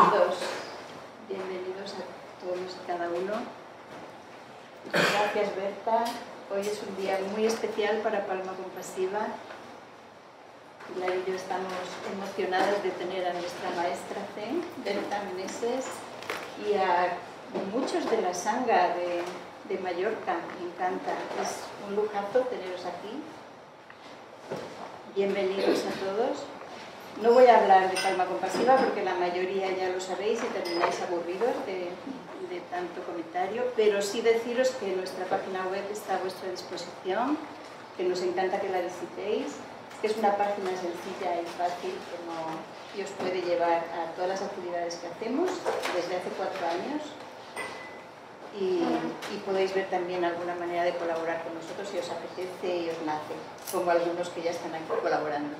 Bienvenidos, bienvenidos a todos y cada uno. Gracias, Berta. Hoy es un día muy especial para Palma Compasiva. Pilar y yo estamos emocionadas de tener a nuestra maestra Zen, Berta Meneses, y a muchos de la sanga de Mallorca. Me encanta, es un lujazo teneros aquí. Bienvenidos a todos. No voy a hablar de Palma Compasiva porque la mayoría ya lo sabéis y termináis aburridos de tanto comentario, pero sí deciros que nuestra página web está a vuestra disposición, que nos encanta que la visitéis, que es una página sencilla y fácil que os puede llevar a todas las actividades que hacemos desde hace 4 años y podéis ver también alguna manera de colaborar con nosotros si os apetece y os nace, como algunos que ya están aquí colaborando.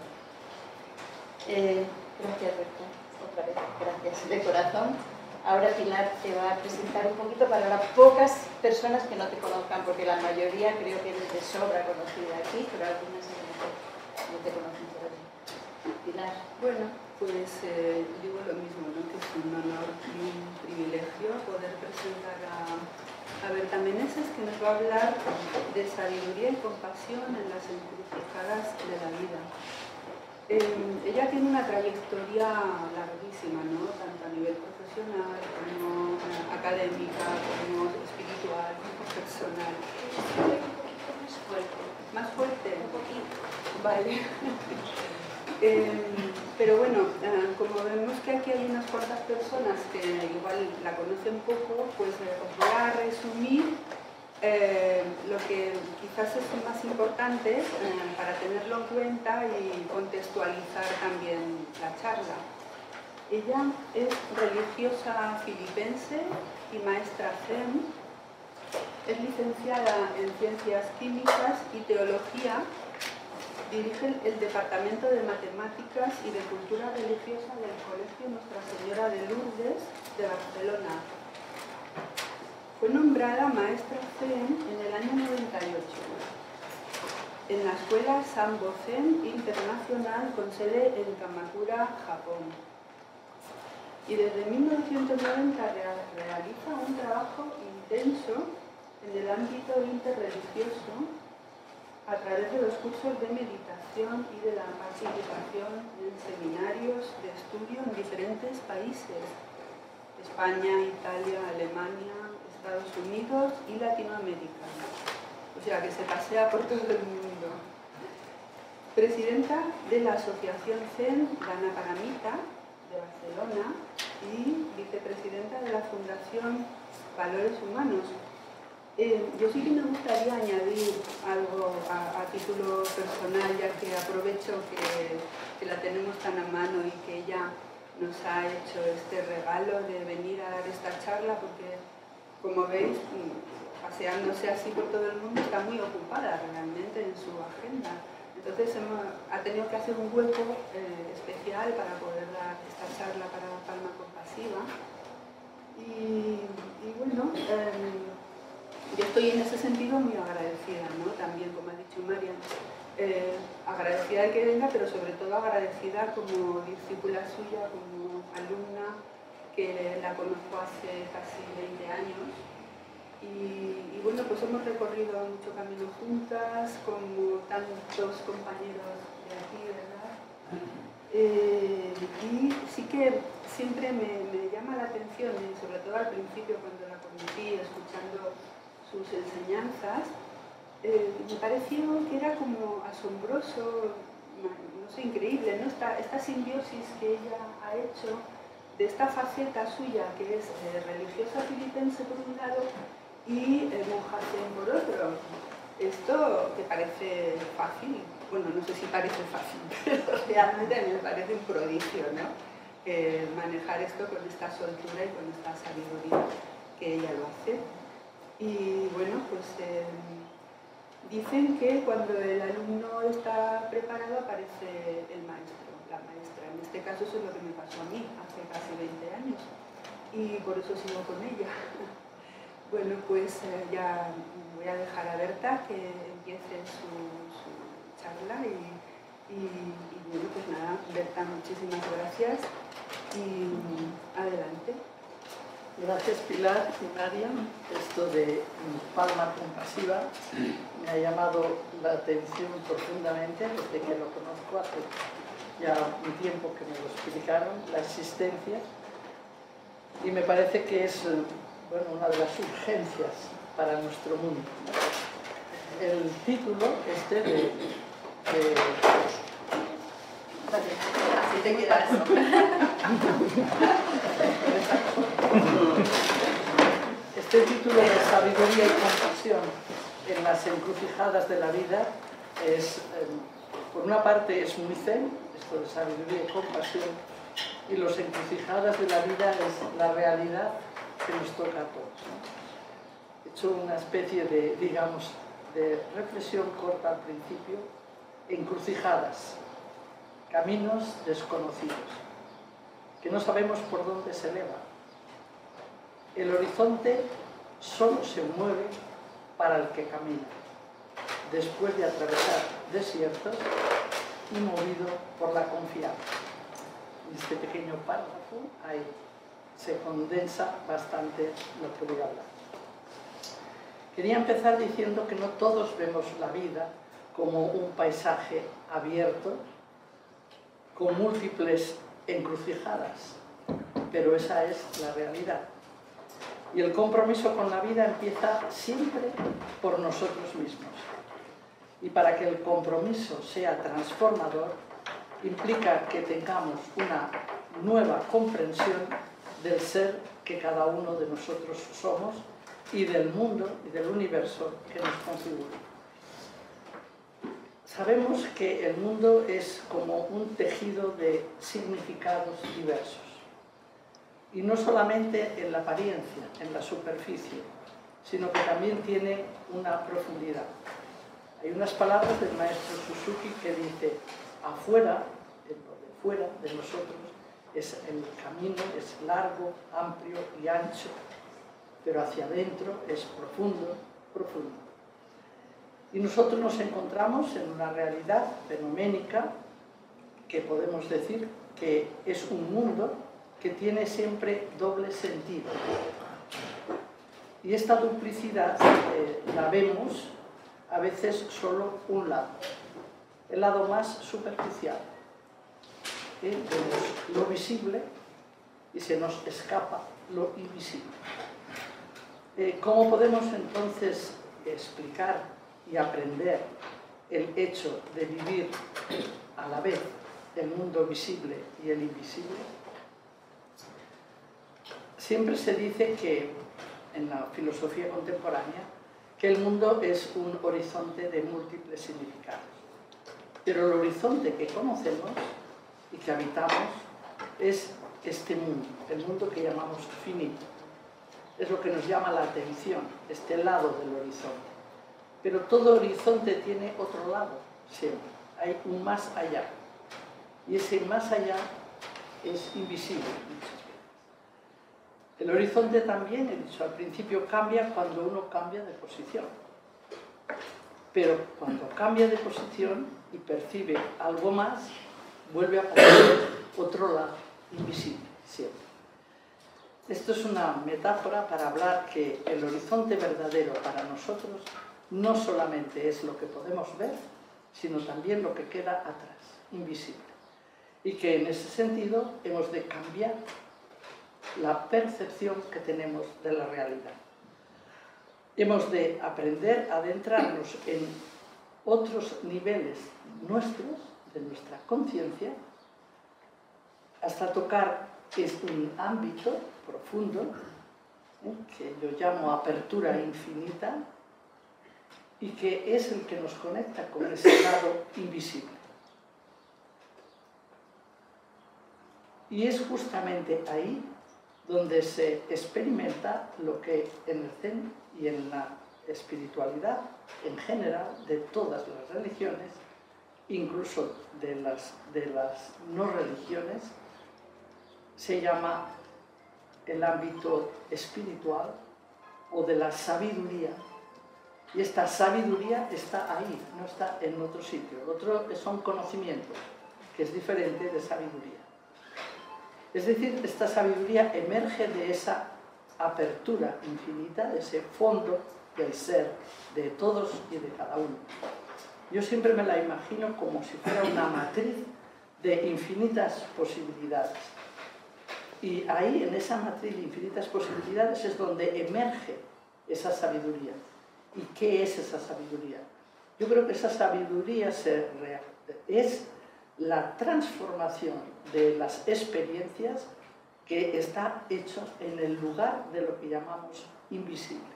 Gracias, Berta, otra vez, gracias de corazón. Ahora Pilar te va a presentar un poquito para las pocas personas que no te conozcan, porque la mayoría creo que eres de sobra conocida aquí, pero algunas no te conocen todavía. Pilar. Bueno, pues digo lo mismo, ¿no? Que es un honor y un privilegio poder presentar a Berta Meneses, que nos va a hablar de sabiduría y compasión en las encrucijadas de la vida. Ella tiene una trayectoria larguísima, ¿no? Tanto a nivel profesional como académica, como espiritual, como personal. Más fuerte. ¿Más fuerte? Un poquito. Vale. Pero bueno, como vemos que aquí hay unas cuantas personas que igual la conocen poco, pues os voy a resumir lo que quizás es lo más importante para tenerlo en cuenta y contextualizar también la charla. Ella es religiosa filipense y maestra Zen, es licenciada en Ciencias Químicas y Teología, dirige el Departamento de Matemáticas y de Cultura Religiosa del Colegio Nuestra Señora de Lourdes de Barcelona. Fue nombrada maestra Zen en el año 98 en la Escuela Sambo Zen Internacional con sede en Kamakura, Japón. Y desde 1990 realiza un trabajo intenso en el ámbito interreligioso a través de los cursos de meditación y de la participación en seminarios de estudio en diferentes países: España, Italia, Alemania, Estados Unidos y Latinoamérica. O sea que se pasea por todo el mundo. Presidenta de la Asociación Zen Ganaparamitha de Barcelona y vicepresidenta de la Fundación Valores Humanos. Yo sí que me gustaría añadir algo a título personal, ya que aprovecho que la tenemos tan a mano y que ella nos ha hecho este regalo de venir a dar esta charla, porque como veis, paseándose así por todo el mundo, está muy ocupada realmente en su agenda. Entonces ha tenido que hacer un hueco especial para poder dar esta charla para Palma Compasiva. Y bueno, yo estoy en ese sentido muy agradecida, ¿no? También, como ha dicho Marian, agradecida de que venga, pero sobre todo agradecida como discípula suya, como alumna, que la conozco hace casi 20 años. Y bueno, pues hemos recorrido mucho camino juntas, como tantos compañeros de aquí, ¿verdad? Y sí que siempre me llama la atención, y sobre todo al principio cuando la conocí, escuchando sus enseñanzas, me pareció que era como asombroso, no sé, increíble, ¿no? Esta simbiosis que ella ha hecho de esta faceta suya, que es religiosa filipense por un lado y monja Zen por otro. Esto que parece fácil, bueno, no sé si parece fácil, pero realmente a mí me parece un prodigio, ¿no? Manejar esto con esta soltura y con esta sabiduría que ella lo hace. Y bueno, pues dicen que cuando el alumno está preparado aparece el maestro, la maestra. En este caso eso es lo que me pasó a mí hace casi 20 años y por eso sigo con ella. Bueno, pues ya voy a dejar a Berta que empiece su charla y bueno, pues nada, Berta, muchísimas gracias Y adelante. Gracias, Pilar y María. Esto de palma compasiva me ha llamado la atención profundamente desde que lo conozco hace ya un tiempo que me lo explicaron, la existencia, y me parece que es bueno, una de las urgencias para nuestro mundo. El título de Así te queda eso. Este título de sabiduría y compasión en las encrucijadas de la vida es, por una parte, es muy zen, esto de sabiduría y compasión, y los encrucijadas de la vida es la realidad que nos toca a todos, ¿no? He hecho una especie de, digamos, de reflexión corta al principio, encrucijadas, caminos desconocidos, que no sabemos por dónde se eleva. El horizonte solo se mueve para el que camina, después de atravesar desiertos y movido por la confianza. En este pequeño párrafo ahí se condensa bastante lo que voy a hablar. Quería empezar diciendo que no todos vemos la vida como un paisaje abierto con múltiples encrucijadas, pero esa es la realidad. Y el compromiso con la vida empieza siempre por nosotros mismos. Y para que el compromiso sea transformador, implica que tengamos una nueva comprensión del ser que cada uno de nosotros somos y del mundo y del universo que nos configura. Sabemos que el mundo es como un tejido de significados diversos. Y no solamente en la apariencia, en la superficie, sino que también tiene una profundidad. Hay unas palabras del maestro Suzuki que dice: afuera, en lo de fuera de nosotros, el camino es largo, amplio y ancho, pero hacia adentro es profundo, profundo. Y nosotros nos encontramos en una realidad fenoménica que podemos decir que es un mundo que tiene siempre doble sentido. Y esta duplicidad la vemos a veces solo un lado, el lado más superficial. Vemos lo visible y se nos escapa lo invisible. ¿Cómo podemos entonces explicar y aprender el hecho de vivir a la vez el mundo visible y el invisible? Siempre se dice que, en la filosofía contemporánea, que el mundo es un horizonte de múltiples significados. Pero el horizonte que conocemos y que habitamos es este mundo, el mundo que llamamos finito. Es lo que nos llama la atención, este lado del horizonte. Pero todo horizonte tiene otro lado, siempre. Hay un más allá. Y ese más allá es invisible muchas veces. El horizonte también, he dicho al principio, cambia cuando uno cambia de posición. Pero cuando cambia de posición y percibe algo más, vuelve a aparecer otro lado, invisible, siempre. Esto es una metáfora para hablar que el horizonte verdadero para nosotros no solamente es lo que podemos ver, sino también lo que queda atrás, invisible. Y que en ese sentido hemos de cambiar la percepción que tenemos de la realidad. Hemos de aprender a adentrarnos en otros niveles nuestros, de nuestra conciencia, hasta tocar un ámbito profundo, que yo llamo apertura infinita, y que es el que nos conecta con ese lado invisible. Y es justamente ahí donde se experimenta lo que en el Zen y en la espiritualidad en general de todas las religiones, incluso de las no religiones, se llama el ámbito espiritual o de la sabiduría. Y esta sabiduría está ahí, no está en otro sitio. Otro son conocimientos, que es diferente de sabiduría. Es decir, esta sabiduría emerge de esa apertura infinita, de ese fondo del ser, de todos y de cada uno. Yo siempre me la imagino como si fuera una matriz de infinitas posibilidades. Y ahí, en esa matriz de infinitas posibilidades, es donde emerge esa sabiduría. ¿Y qué es esa sabiduría? Yo creo que esa sabiduría es la transformación de las experiencias que está hecho en el lugar de lo que llamamos invisible.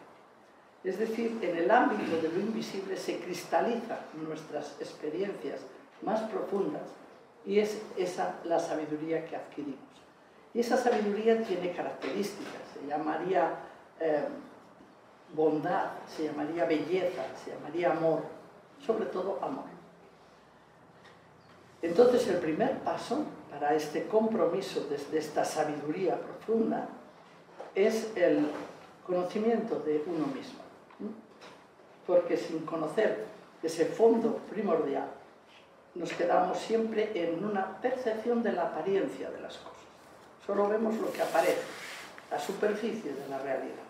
Es decir, en el ámbito de lo invisible se cristalizan nuestras experiencias más profundas y es esa la sabiduría que adquirimos. Y esa sabiduría tiene características, se llamaría bondad, se llamaría belleza, se llamaría amor, sobre todo amor. Entonces el primer paso para este compromiso desde esta sabiduría profunda es el conocimiento de uno mismo. Porque sin conocer ese fondo primordial nos quedamos siempre en una percepción de la apariencia de las cosas. Solo vemos lo que aparece, la superficie de la realidad.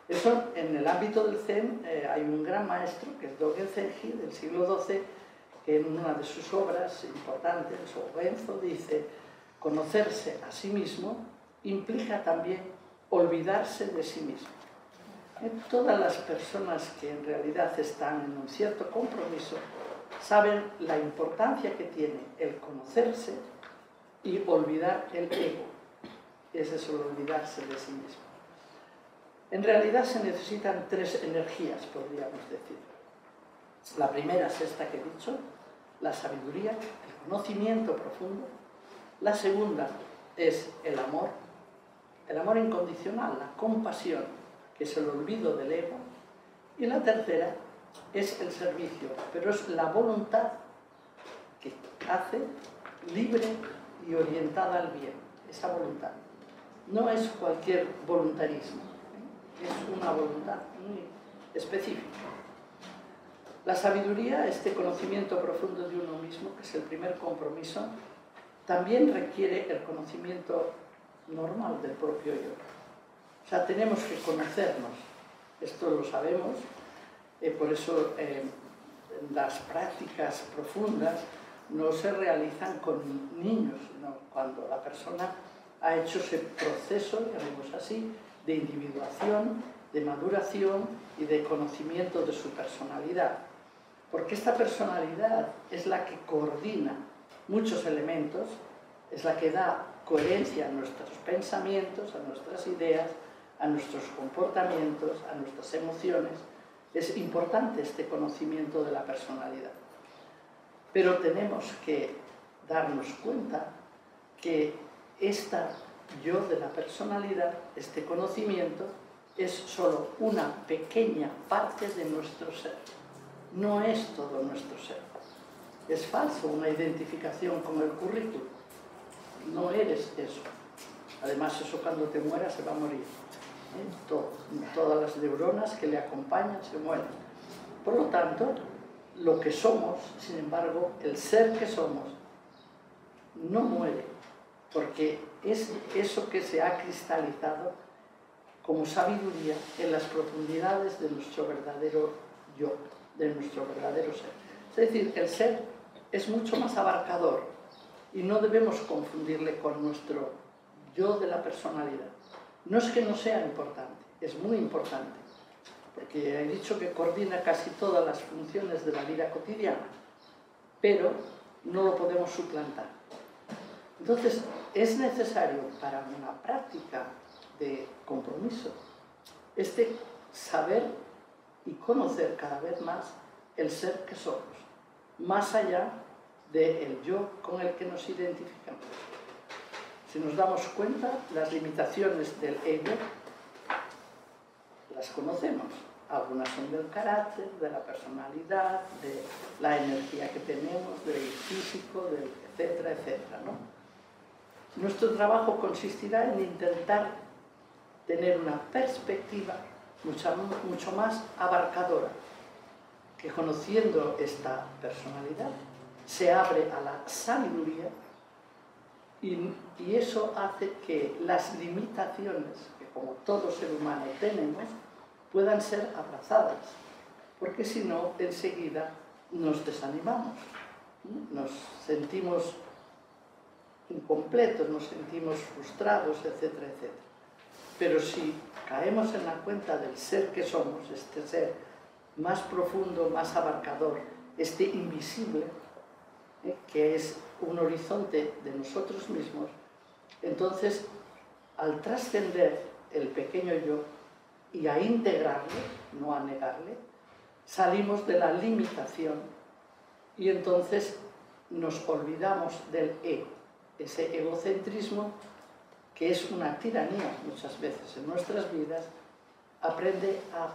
Eso, en el ámbito del Zen, hay un gran maestro, que es Dogen Zenji, del siglo XII, que en una de sus obras importantes, o Renzo, dice: conocerse a sí mismo implica también olvidarse de sí mismo. Todas las personas que en realidad están en un cierto compromiso saben la importancia que tiene el conocerse y olvidar el ego. Es eso, el olvidarse de sí mismo. En realidad se necesitan tres energías, podríamos decir. La primera es esta que he dicho, la sabiduría, el conocimiento profundo. La segunda es el amor incondicional, la compasión, que es el olvido del ego. Y la tercera es el servicio, pero es la voluntad que hace libre y orientada al bien, esa voluntad. No es cualquier voluntarismo, es una voluntad muy específica. La sabiduría, este conocimiento profundo de uno mismo, que es el primer compromiso, también requiere el conocimiento normal del propio yo. O sea, tenemos que conocernos, esto lo sabemos, por eso las prácticas profundas no se realizan con niños, sino cuando la persona ha hecho ese proceso, llamemos así, de individuación, de maduración y de conocimiento de su personalidad. Porque esta personalidad es la que coordina muchos elementos, es la que da coherencia a nuestros pensamientos, a nuestras ideas, a nuestros comportamientos, a nuestras emociones. Es importante este conocimiento de la personalidad. Pero tenemos que darnos cuenta que esta yo de la personalidad, este conocimiento, es solo una pequeña parte de nuestro ser. No es todo nuestro ser. Es falso una identificación con el currículum. No eres eso. Además, eso cuando te mueras se va a morir. Todas las neuronas que le acompañan se mueren. Por lo tanto, lo que somos, sin embargo, el ser que somos, no muere, porque es eso que se ha cristalizado como sabiduría en las profundidades de nuestro verdadero yo, de nuestro verdadero ser. Es decir, el ser es mucho más abarcador y no debemos confundirle con nuestro yo de la personalidad. No es que no sea importante, es muy importante, porque he dicho que coordina casi todas las funciones de la vida cotidiana, pero no lo podemos suplantar. Entonces, es necesario para una práctica de compromiso saber y conocer cada vez más el ser que somos, más allá del yo con el que nos identificamos. Si nos damos cuenta, las limitaciones del ego las conocemos. Algunas son del carácter, de la personalidad, de la energía que tenemos, del físico, del etcétera, etcétera, ¿no? Nuestro trabajo consistirá en intentar tener una perspectiva mucho más abarcadora, que conociendo esta personalidad se abre a la sabiduría Y eso hace que las limitaciones que como todo ser humano tenemos puedan ser abrazadas, porque si no, enseguida nos desanimamos, nos sentimos incompletos, nos sentimos frustrados, etcétera, etcétera. Pero si caemos en la cuenta del ser que somos, este ser más profundo, más abarcador, este invisible, que es un horizonte de nosotros mismos, entonces, al trascender el pequeño yo y a integrarle, no a negarle, salimos de la limitación y entonces nos olvidamos del ego, ese egocentrismo que es una tiranía muchas veces en nuestras vidas, aprende a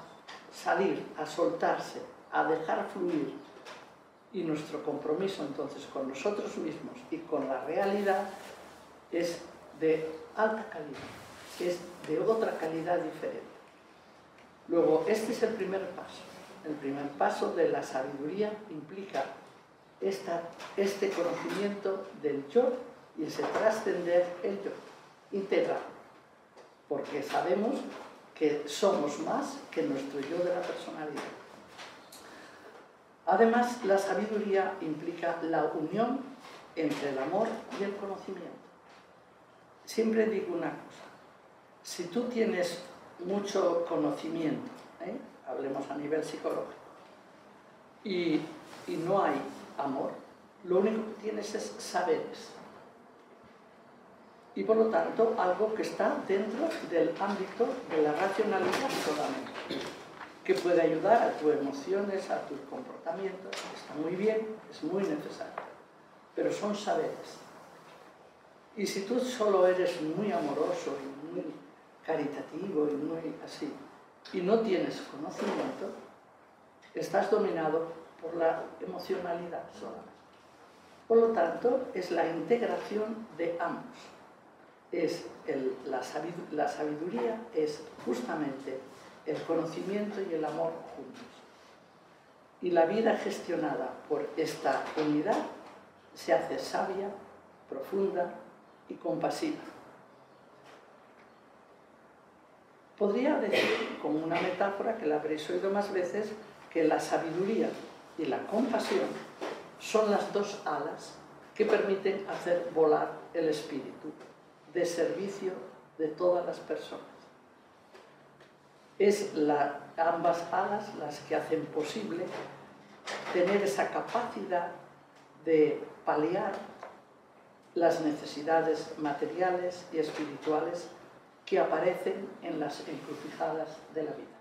salir, a soltarse, a dejar fluir. Y nuestro compromiso entonces con nosotros mismos y con la realidad es de alta calidad, es de otra calidad diferente. Luego, este es el primer paso. El primer paso de la sabiduría implica este conocimiento del yo y ese trascender el yo, integrarlo, porque sabemos que somos más que nuestro yo de la personalidad. Además, la sabiduría implica la unión entre el amor y el conocimiento. Siempre digo una cosa, si tú tienes mucho conocimiento, hablemos a nivel psicológico, y no hay amor, lo único que tienes es saberes. Y por lo tanto, algo que está dentro del ámbito de la racionalidad solamente, que puede ayudar a tus emociones, a tus comportamientos, está muy bien, es muy necesario, pero son saberes. Y si tú solo eres muy amoroso y muy caritativo y muy así, y no tienes conocimiento, estás dominado por la emocionalidad solamente. Por lo tanto, es la integración de ambos. La sabiduría es justamente el conocimiento y el amor juntos. Y la vida gestionada por esta unidad se hace sabia, profunda y compasiva. Podría decir, como una metáfora que la habréis oído más veces, que la sabiduría y la compasión son las dos alas que permiten hacer volar el espíritu de servicio de todas las personas. Es ambas alas las que hacen posible tener esa capacidad de paliar las necesidades materiales y espirituales que aparecen en las encrucijadas de la vida.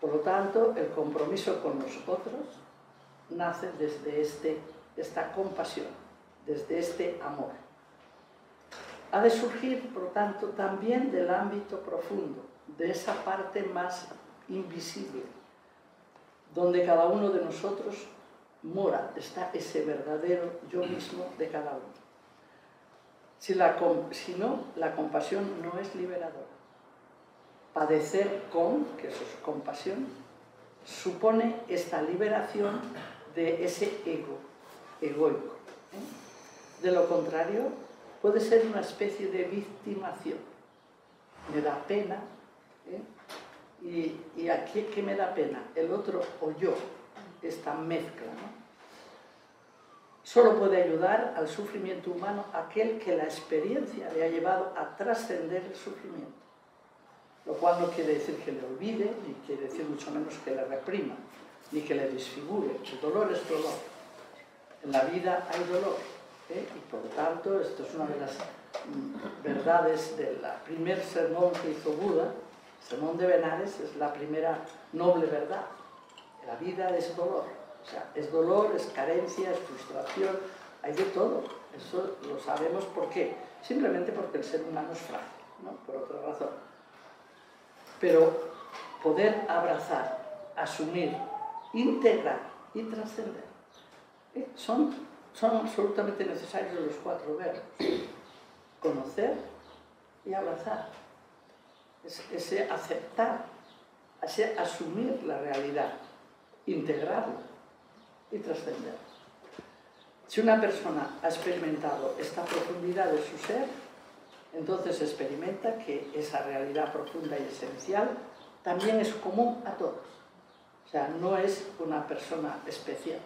Por lo tanto, el compromiso con nosotros nace desde esta compasión, desde este amor. Ha de surgir, por lo tanto, también del ámbito profundo, de esa parte más invisible, donde cada uno de nosotros mora, está ese verdadero yo mismo de cada uno. Si no, la compasión no es liberadora. Padecer que eso es compasión, supone esta liberación de ese ego, egoico. De lo contrario, puede ser una especie de victimación. Me da pena, y aquí, ¿qué me da pena? El otro o yo, esta mezcla, ¿no? Solo puede ayudar al sufrimiento humano aquel que la experiencia le ha llevado a trascender el sufrimiento. Lo cual no quiere decir que le olvide, ni quiere decir mucho menos que le reprima, ni que le desfigure. El dolor es dolor. En la vida hay dolor. Y por lo tanto, esto es una de las verdades del primer sermón que hizo Buda. El sermón de Benares es la primera noble verdad. La vida es dolor. O sea, es dolor, es carencia, es frustración, hay de todo. Eso lo sabemos por qué. Simplemente porque el ser humano es frágil, ¿no? Por otra razón. Pero poder abrazar, asumir, integrar y trascender son absolutamente necesarios los cuatro verbos. Conocer y abrazar. Ese aceptar, ese asumir la realidad, integrarla y trascender. Si una persona ha experimentado esta profundidad de su ser, entonces experimenta que esa realidad profunda y esencial también es común a todos. O sea, no es una persona especial.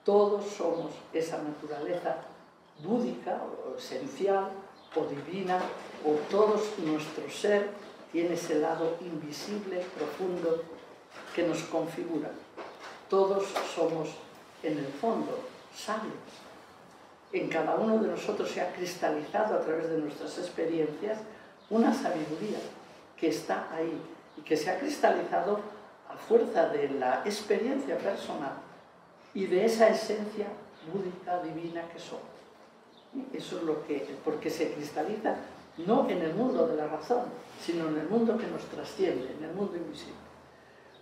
Todos somos esa naturaleza búdica o esencial o divina, o todo nuestro ser tiene ese lado invisible, profundo, que nos configura. Todos somos, en el fondo, sabios. En cada uno de nosotros se ha cristalizado a través de nuestras experiencias una sabiduría que está ahí y que se ha cristalizado a fuerza de la experiencia personal y de esa esencia búdica, divina que somos. Eso es lo que, porque se cristaliza no en el mundo de la razón, sino en el mundo que nos trasciende, en el mundo invisible.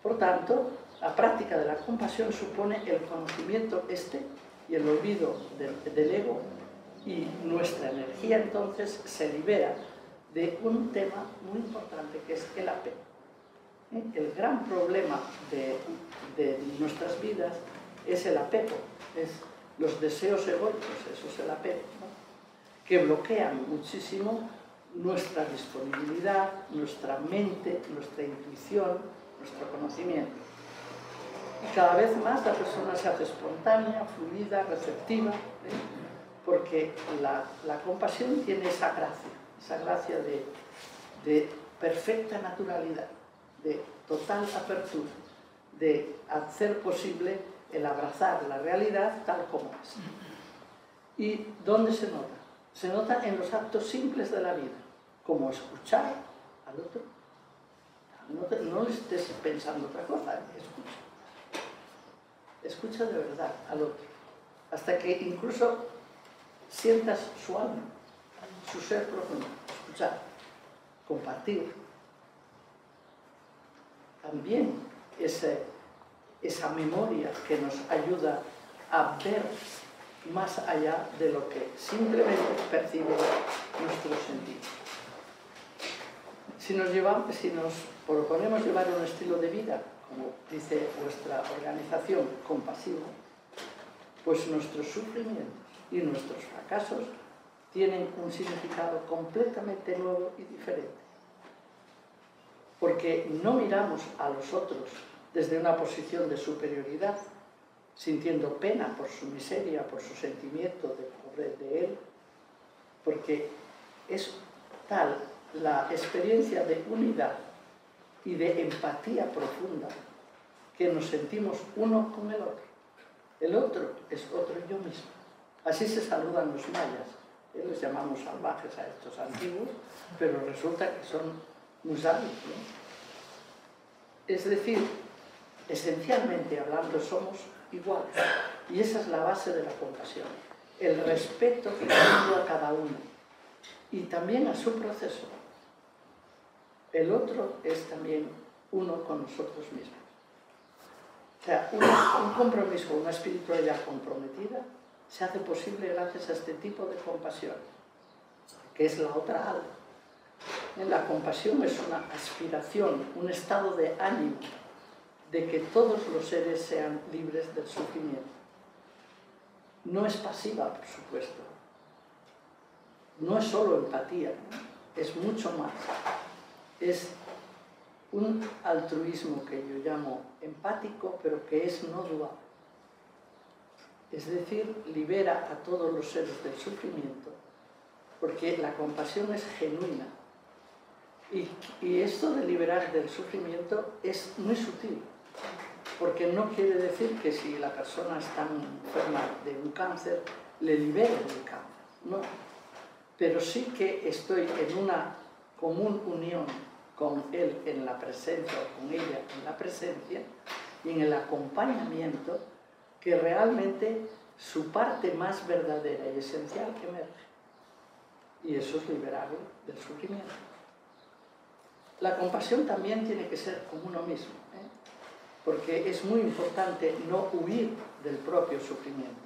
Por tanto, la práctica de la compasión supone el conocimiento y el olvido del ego, y nuestra energía entonces se libera de un tema muy importante que es el apego. El gran problema de nuestras vidas es el apego, es los deseos egoicos, eso es el apego, ¿no? Que bloquean muchísimo nuestra disponibilidad, nuestra mente, nuestra intuición, nuestro conocimiento. Y cada vez más la persona se hace espontánea, fluida, receptiva, porque la compasión tiene esa gracia de perfecta naturalidad, de total apertura, de hacer posible el abrazar la realidad tal como es. ¿Y dónde se nota? Se nota en los actos simples de la vida, como escuchar al otro. No le estés pensando otra cosa, escucha. Escucha de verdad al otro, hasta que incluso sientas su alma, su ser profundo. Escuchar, compartir. También esa memoria que nos ayuda a ver más allá de lo que simplemente percibe nuestros sentidos. Si nos proponemos llevar un estilo de vida, como dice vuestra organización, compasivo, pues nuestros sufrimientos y nuestros fracasos tienen un significado completamente nuevo y diferente. Porque no miramos a los otros desde una posición de superioridad, sintiendo pena por su miseria, por su sentimiento de pobreza de él, porque es tal la experiencia de unidad y de empatía profunda que nos sentimos uno con el otro. El otro es otro yo mismo. Así se saludan los mayas. Les llamamos salvajes a estos antiguos, pero resulta que son muy sabios, ¿no? Es decir, esencialmente hablando, somos iguales. Y esa es la base de la compasión. El respeto a cada uno y también a su proceso. El otro es también uno con nosotros mismos. O sea, un compromiso, una espiritualidad comprometida se hace posible gracias a este tipo de compasión, que es la otra alma. La compasión es una aspiración, un estado de ánimo de que todos los seres sean libres del sufrimiento. No es pasiva, por supuesto. No es solo empatía, ¿no? Es mucho más. Es un altruismo que yo llamo empático, pero que es no dual. Es decir, libera a todos los seres del sufrimiento, porque la compasión es genuina. Y esto de liberar del sufrimiento es muy sutil, porque no quiere decir que si la persona está enferma de un cáncer, le libere del cáncer, no. Pero sí que estoy en una común unión con él en la presencia o con ella en la presencia y en el acompañamiento que realmente su parte más verdadera y esencial emerge. Y eso es liberarlo del sufrimiento. La compasión también tiene que ser con uno mismo, porque es muy importante no huir del propio sufrimiento.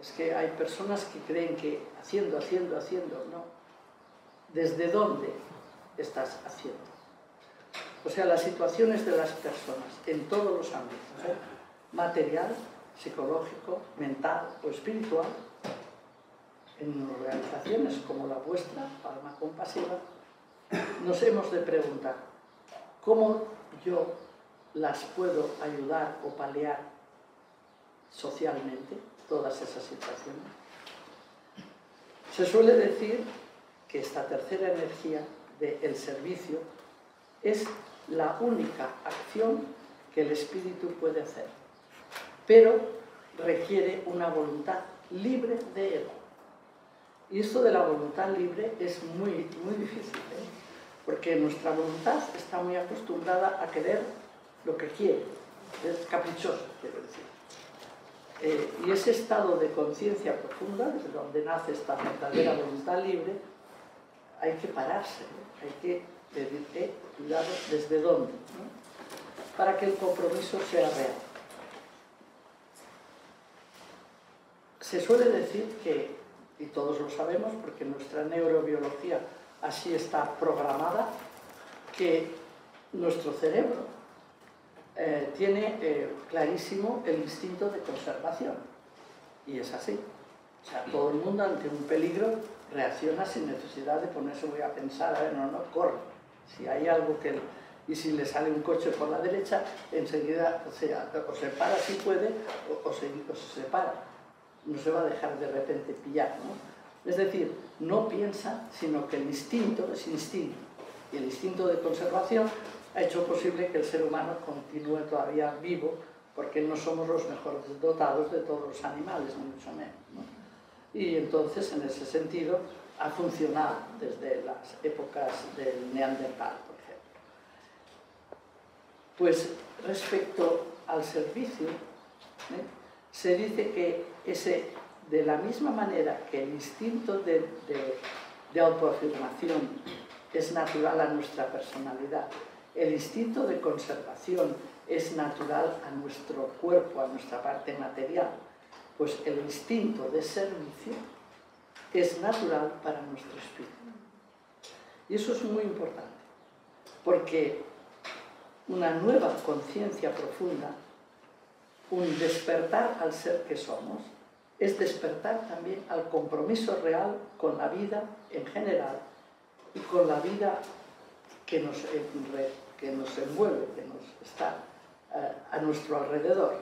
Es que hay personas que creen que haciendo, no. ¿Desde dónde estás haciendo? O sea, las situaciones de las personas en todos los ámbitos, material, psicológico, mental o espiritual, en organizaciones como la vuestra, Palma Compasiva, nos hemos de preguntar cómo yo las puedo ayudar o paliar socialmente todas esas situaciones. Se suele decir que esta tercera energía del servicio es la única acción que el espíritu puede hacer, pero requiere una voluntad libre de él. Y esto de la voluntad libre es muy difícil, ¿eh? Porque nuestra voluntad está muy acostumbrada a querer lo que quiere, es caprichoso, quiero decir. Y ese estado de conciencia profunda, desde donde nace esta verdadera voluntad libre, hay que pararse, ¿no? Hay que pedir, cuidado, ¿desde dónde? ¿No? Para que el compromiso sea real. Se suele decir que, y todos lo sabemos porque nuestra neurobiología así está programada, que nuestro cerebro tiene clarísimo el instinto de conservación. Y es así. O sea, todo el mundo ante un peligro reacciona sin necesidad de ponerse voy a pensar, a ver, no, corre. Si hay algo que... Y si le sale un coche por la derecha, enseguida o se para si puede o se separa. No se va a dejar de repente pillar, ¿no? Es decir, no piensa, sino que el instinto es instinto. Y el instinto de conservación ha hecho posible que el ser humano continúe todavía vivo, porque no somos los mejores dotados de todos los animales, ni mucho menos, ¿no? Y entonces, en ese sentido, ha funcionado desde las épocas del Neandertal, por ejemplo. Pues respecto al servicio, se dice que de la misma manera que el instinto de autoafirmación es natural a nuestra personalidad, el instinto de conservación es natural a nuestro cuerpo, a nuestra parte material, pues el instinto de servicio es natural para nuestro espíritu. Y eso es muy importante, porque una nueva conciencia profunda, un despertar al ser que somos, es despertar también al compromiso real con la vida en general y con la vida que nos envuelve, que nos está a nuestro alrededor,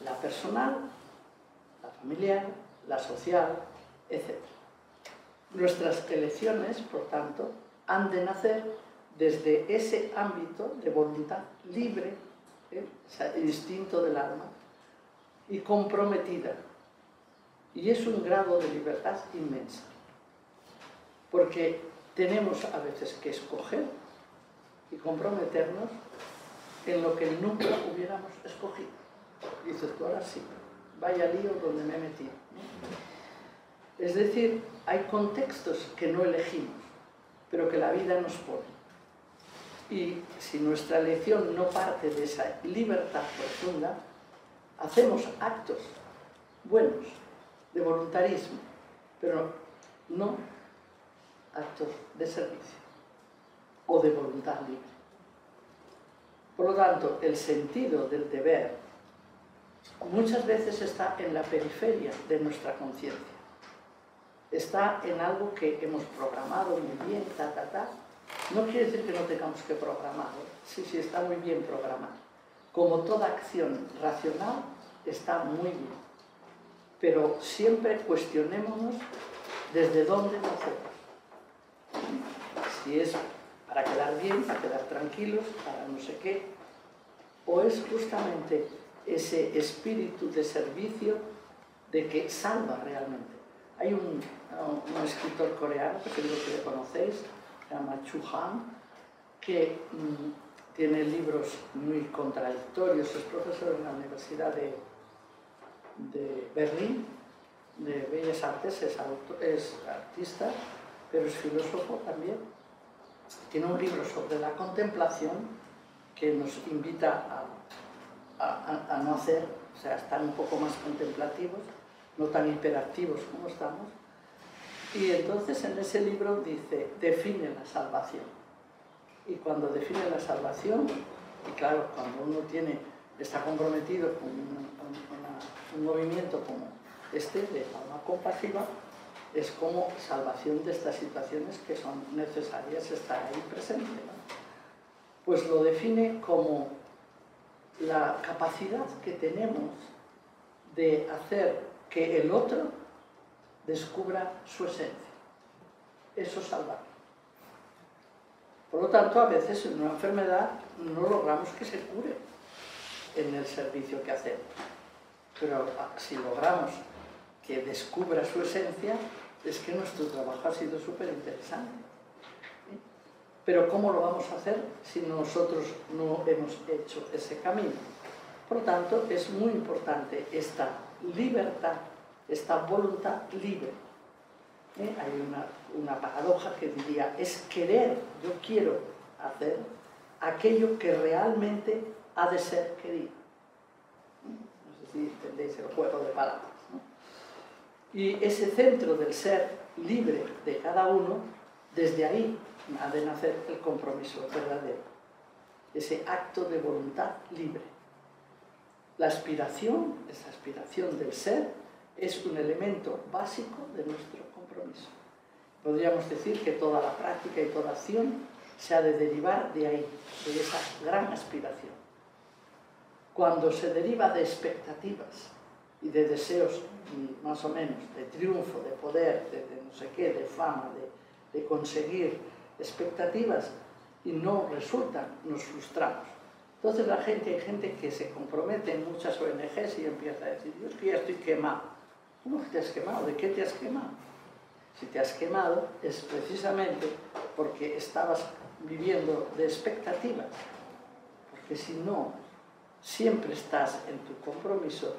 la personal, la familiar, la social, etc. Nuestras elecciones, por tanto, han de nacer desde ese ámbito de voluntad libre, el instinto del alma, y comprometida. Y es un grado de libertad inmensa, porque tenemos a veces que escoger y comprometernos en lo que nunca hubiéramos escogido. Dices tú, ahora sí, vaya lío donde me he metido, ¿no? Es decir, hay contextos que no elegimos, pero que la vida nos pone. Y si nuestra elección no parte de esa libertad profunda, hacemos actos buenos, de voluntarismo, pero no actos de servicio o de voluntad libre. Por lo tanto, el sentido del deber muchas veces está en la periferia de nuestra conciencia. Está en algo que hemos programado muy bien, No quiere decir que no tengamos que programarlo. Sí, está muy bien programado. Como toda acción racional, está muy bien. Pero siempre cuestionémonos desde dónde lo hacemos. Si es para quedar bien, para quedar tranquilos, para no sé qué, o es justamente ese espíritu de servicio de que salva realmente. Hay un escritor coreano, que creo que le conocéis, se llama Chu Han, que tiene libros muy contradictorios, es profesor en la Universidad de Berlín, de Bellas Artes, es artista, pero es filósofo también. Tiene un libro sobre la contemplación que nos invita a no hacer, o sea, a estar un poco más contemplativos, no tan hiperactivos como estamos. Y entonces en ese libro dice, define la salvación. Y cuando define la salvación, y claro, cuando uno está comprometido con una Un movimiento como este, de alma compasiva, es como salvación de estas situaciones que son necesarias estar ahí presente, ¿no? Pues lo define como la capacidad que tenemos de hacer que el otro descubra su esencia. Eso es salvar. Por lo tanto, a veces en una enfermedad no logramos que se cure en el servicio que hacemos. Pero si logramos que descubra su esencia, es que nuestro trabajo ha sido súper interesante. Pero ¿cómo lo vamos a hacer si nosotros no hemos hecho ese camino? Por lo tanto, es muy importante esta libertad, esta voluntad libre. Hay una paradoja que diría, es querer, yo quiero hacer aquello que realmente ha de ser querido. No sé si entendéis el juego de palabras, ¿no? Y ese centro del ser libre de cada uno, desde ahí ha de nacer el compromiso verdadero, ese acto de voluntad libre. La aspiración, esa aspiración del ser, es un elemento básico de nuestro compromiso. Podríamos decir que toda la práctica y toda acción se ha de derivar de ahí, de esa gran aspiración. Cuando se deriva de expectativas y de deseos más o menos, de triunfo, de poder, de no sé qué, de fama, de conseguir expectativas y no resultan, nos frustramos. Entonces hay gente que se compromete en muchas ONGs y empieza a decir, yo es que ya estoy quemado. ¿Cómo que te has quemado? ¿De qué te has quemado? Si te has quemado es precisamente porque estabas viviendo de expectativas. Porque si no, siempre estás en tu compromiso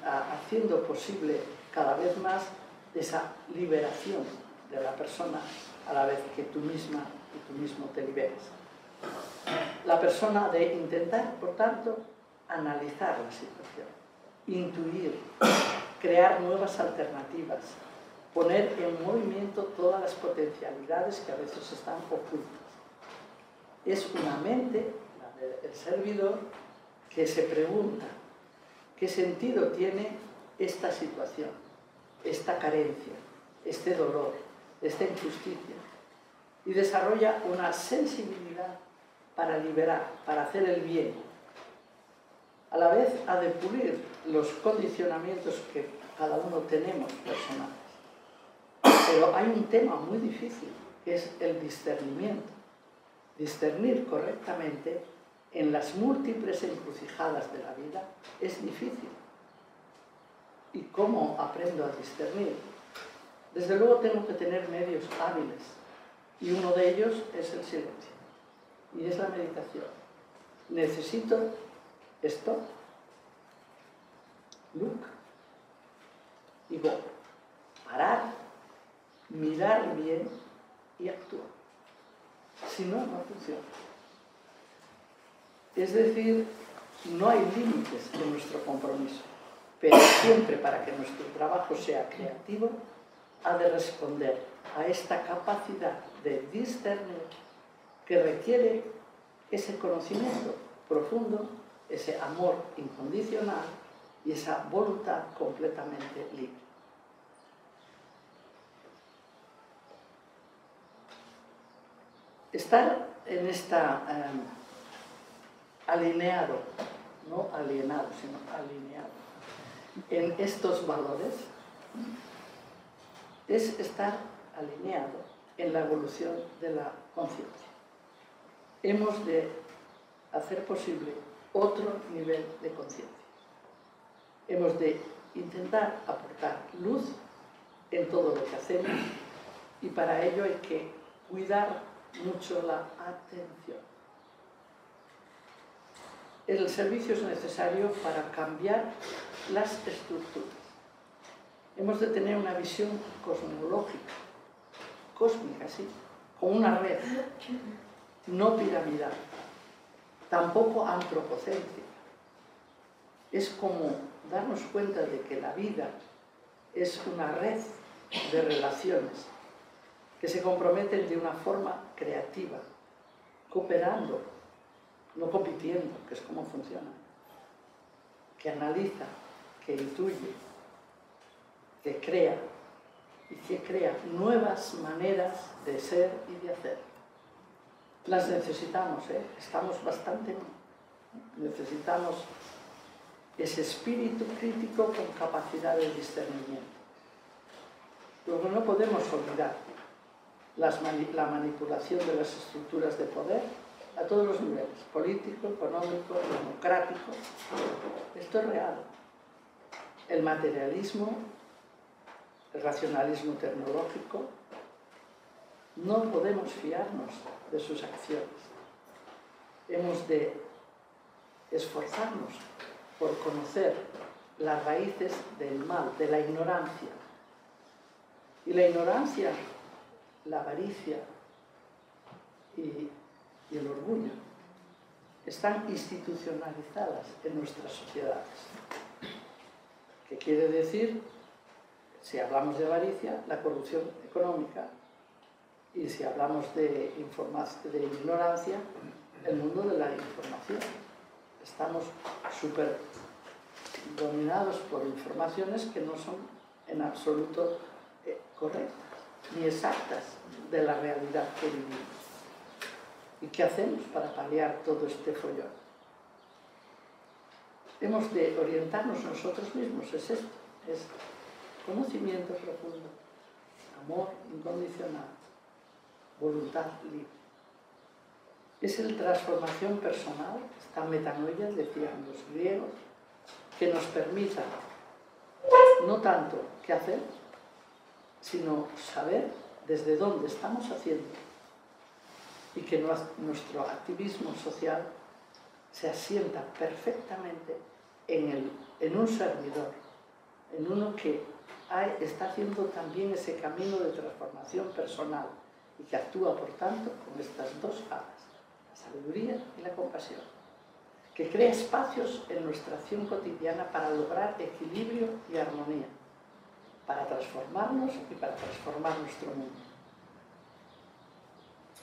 haciendo posible cada vez más esa liberación de la persona a la vez que tú misma y tú mismo te liberas. La persona de intentar, por tanto, analizar la situación, intuir, crear nuevas alternativas, poner en movimiento todas las potencialidades que a veces están ocultas. Es una mente, la del servidor, que se pregunta qué sentido tiene esta situación, esta carencia, este dolor, esta injusticia, y desarrolla una sensibilidad para liberar, para hacer el bien. A la vez ha de pulir los condicionamientos que cada uno tenemos personales. Pero hay un tema muy difícil, que es el discernimiento. Discernir correctamente en las múltiples encrucijadas de la vida es difícil. ¿Y cómo aprendo a discernir? Desde luego tengo que tener medios hábiles, y uno de ellos es el silencio, y es la meditación. Necesito stop, look y go. Parar, mirar bien y actuar. Si no, no funciona. Es decir, no hay límites en nuestro compromiso, pero siempre para que nuestro trabajo sea creativo, ha de responder a esta capacidad de discernir que requiere ese conocimiento profundo, ese amor incondicional y esa voluntad completamente libre. Estar en esta alineado, no alienado, sino alineado, en estos valores, es estar alineado en la evolución de la conciencia. Hemos de hacer posible otro nivel de conciencia. Hemos de intentar aportar luz en todo lo que hacemos y para ello hay que cuidar mucho la atención. El servicio es necesario para cambiar las estructuras. Hemos de tener una visión cosmológica, cósmica, sí, con una red, no piramidal, tampoco antropocéntrica. Es como darnos cuenta de que la vida es una red de relaciones que se comprometen de una forma creativa, cooperando, no compitiendo, que es como funciona, que analiza, que intuye, que crea y que crea nuevas maneras de ser y de hacer. Las necesitamos, estamos bastante mal. Necesitamos ese espíritu crítico con capacidad de discernimiento. Luego no podemos olvidar la manipulación de las estructuras de poder a todos los niveles, político, económico, democrático. Esto es real. El materialismo, el racionalismo tecnológico, no podemos fiarnos de sus acciones. Hemos de esforzarnos por conocer las raíces del mal, de la ignorancia. Y la ignorancia, la avaricia y el orgullo están institucionalizadas en nuestras sociedades. ¿Qué quiere decir? Si hablamos de avaricia, la corrupción económica, y si hablamos de ignorancia, el mundo de la información. Estamos súper dominados por informaciones que no son en absoluto correctas ni exactas de la realidad que vivimos. ¿Y qué hacemos para paliar todo este follón? Hemos de orientarnos nosotros mismos, es esto, es conocimiento profundo, amor incondicional, voluntad libre. Es la transformación personal, esta metanoia, decían los griegos, que nos permita no tanto qué hacer, sino saber desde dónde estamos haciendo y que nuestro activismo social se asienta perfectamente en un servidor, en uno que está haciendo también ese camino de transformación personal y que actúa, por tanto, con estas dos alas, la sabiduría y la compasión, que crea espacios en nuestra acción cotidiana para lograr equilibrio y armonía, para transformarnos y para transformar nuestro mundo.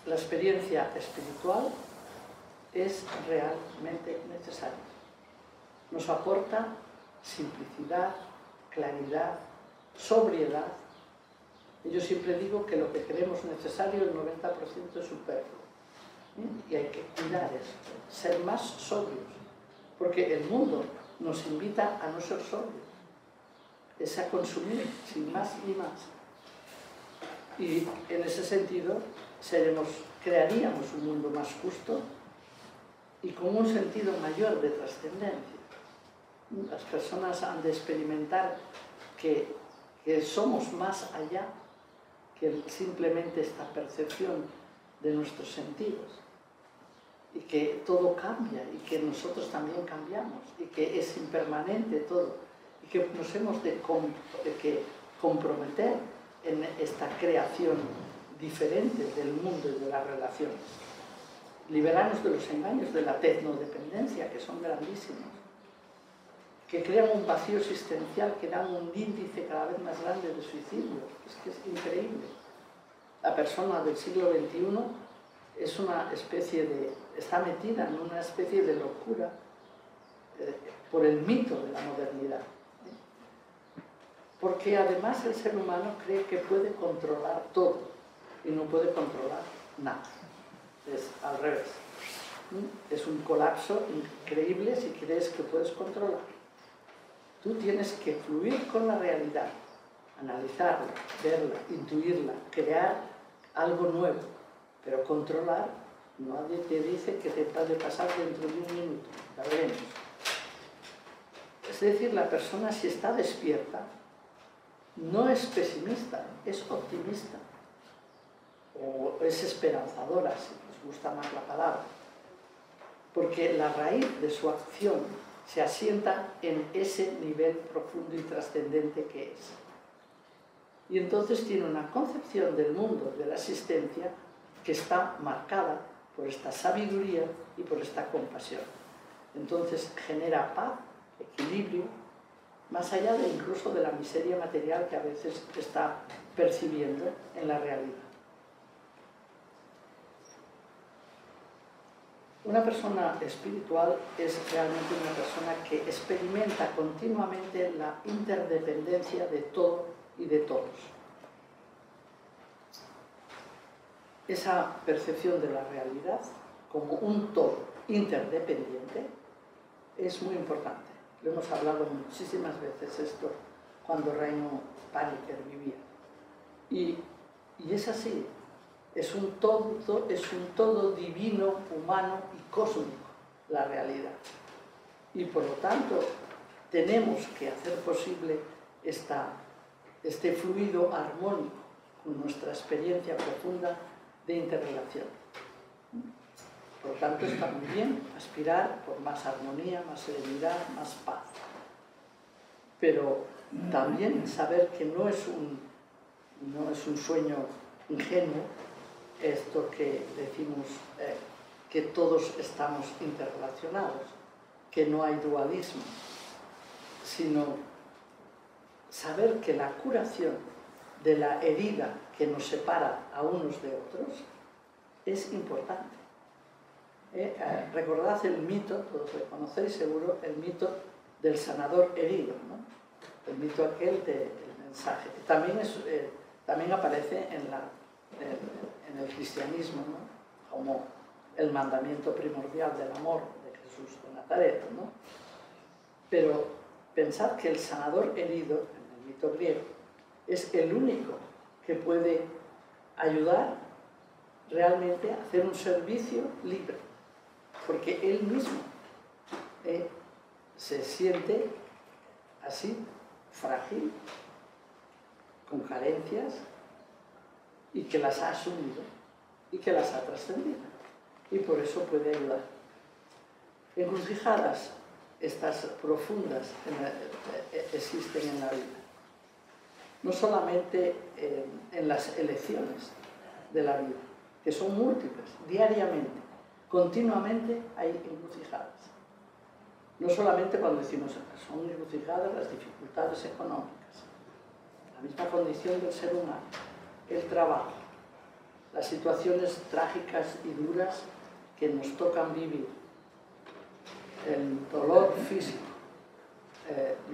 La experiencia espiritual es realmente necesaria. Nos aporta simplicidad, claridad, sobriedad. Y yo siempre digo que lo que creemos necesario, el 90% es superfluo. Y hay que cuidar esto, ser más sobrios, porque el mundo nos invita a no ser sobrios, es a consumir, sin más ni más. Y en ese sentido crearíamos un mundo más justo y con un sentido mayor de trascendencia. Las personas han de experimentar que somos más allá que simplemente esta percepción de nuestros sentidos, y que todo cambia y que nosotros también cambiamos y que es impermanente todo y que nos hemos de comprometer en esta creación diferente del mundo y de las relaciones. Liberarnos de los engaños de la tecnodependencia, que son grandísimos, que crean un vacío existencial, que dan un índice cada vez más grande de suicidios. Es que es increíble. La persona del siglo XXI es una especie está metida en una especie de locura por el mito de la modernidad. Porque además el ser humano cree que puede controlar todo y no puede controlar nada. Es al revés. Es un colapso increíble si crees que puedes controlar. Tú tienes que fluir con la realidad, analizarla, verla, intuirla, crear algo nuevo, pero controlar, nadie te dice que te puede pasar dentro de un minuto, ya veremos. Es decir, la persona, si está despierta, no es pesimista, es optimista, o es esperanzadora, si nos gusta más la palabra, porque la raíz de su acción se asienta en ese nivel profundo y trascendente que es. Y entonces tiene una concepción del mundo, de la existencia, que está marcada por esta sabiduría y por esta compasión. Entonces genera paz, equilibrio, más allá de incluso de la miseria material que a veces está percibiendo en la realidad. Una persona espiritual es realmente una persona que experimenta continuamente la interdependencia de todo y de todos. Esa percepción de la realidad como un todo interdependiente es muy importante. Lo hemos hablado muchísimas veces esto cuando Raymond Paniker vivía. Y es así. Es un todo divino, humano y cósmico, la realidad. Y por lo tanto, tenemos que hacer posible este fluido armónico con nuestra experiencia profunda de interrelación. Por lo tanto, está muy bien aspirar por más armonía, más serenidad, más paz. Pero también saber que no es un sueño ingenuo, esto que decimos que todos estamos interrelacionados, que no hay dualismo, sino saber que la curación de la herida que nos separa a unos de otros es importante. Recordad el mito, todos lo conocéis seguro, el mito del sanador herido, ¿no? El mito aquel del mensaje. También aparece en el cristianismo, ¿no? Como el mandamiento primordial del amor de Jesús de Nazaret, ¿no? Pero pensad que el sanador herido, en el mito griego, es el único que puede ayudar realmente a hacer un servicio libre, porque él mismo se siente así, frágil, con carencias, y que las ha asumido y que las ha trascendido, y por eso puede ayudar. Encrucijadas estas profundas existen en la vida, no solamente en las elecciones de la vida, que son múltiples, diariamente, continuamente hay encrucijadas. No solamente cuando decimos son encrucijadas las dificultades económicas, la misma condición del ser humano, el trabajo, las situaciones trágicas y duras que nos tocan vivir, el dolor físico,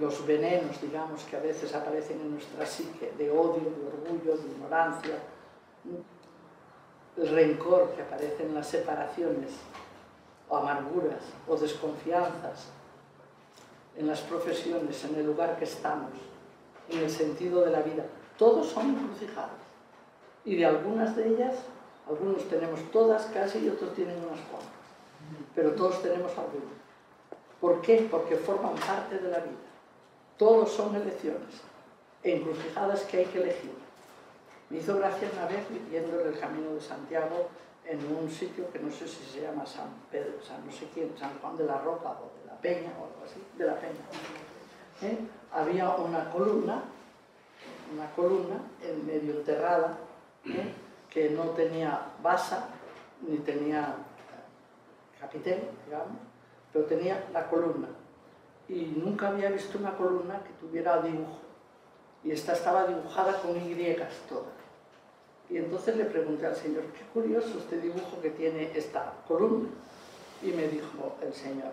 los venenos, digamos, que a veces aparecen en nuestra psique, de odio, de orgullo, de ignorancia, el rencor que aparece en las separaciones, o amarguras, o desconfianzas, en las profesiones, en el lugar que estamos, en el sentido de la vida. Todos son encrucijadas. Y de algunas de ellas, algunos tenemos todas casi y otros tienen unas cuantas. Pero todos tenemos algunas. ¿Por qué? Porque forman parte de la vida. Todos son elecciones, encrucijadas que hay que elegir. Me hizo gracia una vez viendo el Camino de Santiago en un sitio que no sé si se llama San Pedro, San no sé quién, San Juan de la Roca o de la Peña o algo así, de la Peña. Había una columna en medio enterrada, que no tenía basa ni tenía capitel, digamos, pero tenía la columna. Y nunca había visto una columna que tuviera dibujo. Y esta estaba dibujada con Y todas. Y entonces le pregunté al Señor, qué curioso este dibujo que tiene esta columna. Y me dijo el Señor,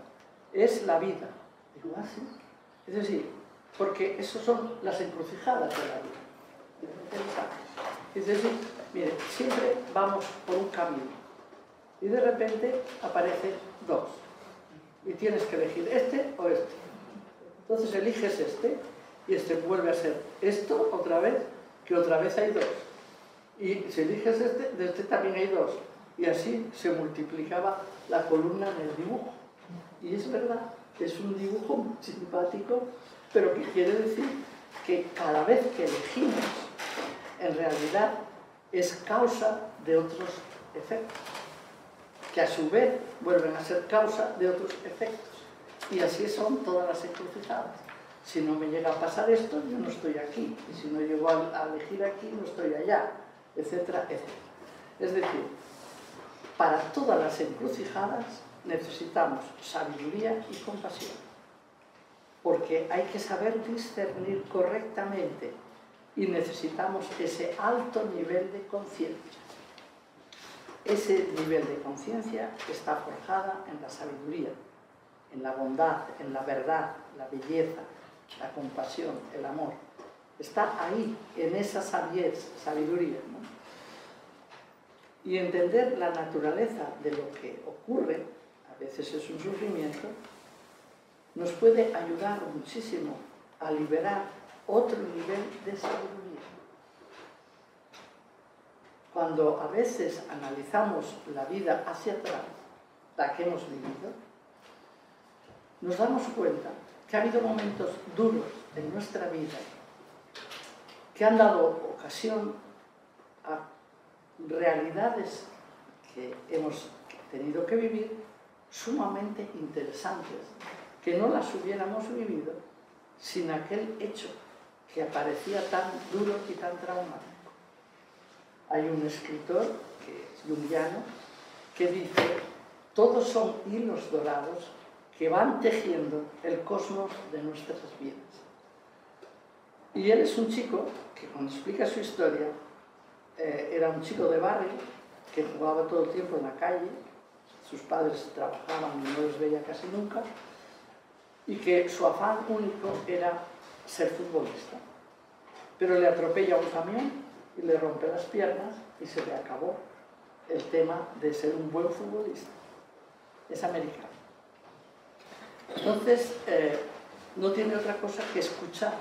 es la vida. Digo, ¿ah, sí? Es decir, porque esas son las encrucijadas de la vida. Es decir, mire, siempre vamos por un camino y de repente aparecen dos y tienes que elegir este o este. Entonces eliges este y este vuelve a ser esto otra vez, que otra vez hay dos. Y si eliges este, de este también hay dos. Y así se multiplicaba la columna en el dibujo. Y es verdad, es un dibujo muy simpático, pero que quiere decir que cada vez que elegimos, en realidad es causa de otros efectos, que a su vez vuelven a ser causa de otros efectos. Y así son todas las encrucijadas. Si no me llega a pasar esto, yo no estoy aquí. Y si no llego a elegir aquí, no estoy allá, etcétera, etcétera. Es decir, para todas las encrucijadas necesitamos sabiduría y compasión. Porque hay que saber discernir correctamente y necesitamos ese alto nivel de conciencia. ese nivel de conciencia está forjada en la sabiduría, en la bondad, en la verdad, la belleza, la compasión, el amor. Está ahí, en esa sabiduría, ¿no? Y entender la naturaleza de lo que ocurre, a veces es un sufrimiento, nos puede ayudar muchísimo a liberar otro nivel de sabiduría. Cuando a veces analizamos la vida hacia atrás, la que hemos vivido, nos damos cuenta que ha habido momentos duros en nuestra vida que han dado ocasión a realidades que hemos tenido que vivir sumamente interesantes, que no las hubiéramos vivido sin aquel hecho que parecía tan duro y tan traumático. Hay un escritor, que es junguiano, que dice: todos son hilos dorados que van tejiendo el cosmos de nuestras vidas. Y él es un chico que, cuando explica su historia, era un chico de barrio que jugaba todo el tiempo en la calle, sus padres trabajaban y no les veía casi nunca, y que su afán único era ser futbolista. Pero le atropella un camión y le rompe las piernas y se le acabó el tema de ser un buen futbolista. Es americano. Entonces, no tiene otra cosa que escuchar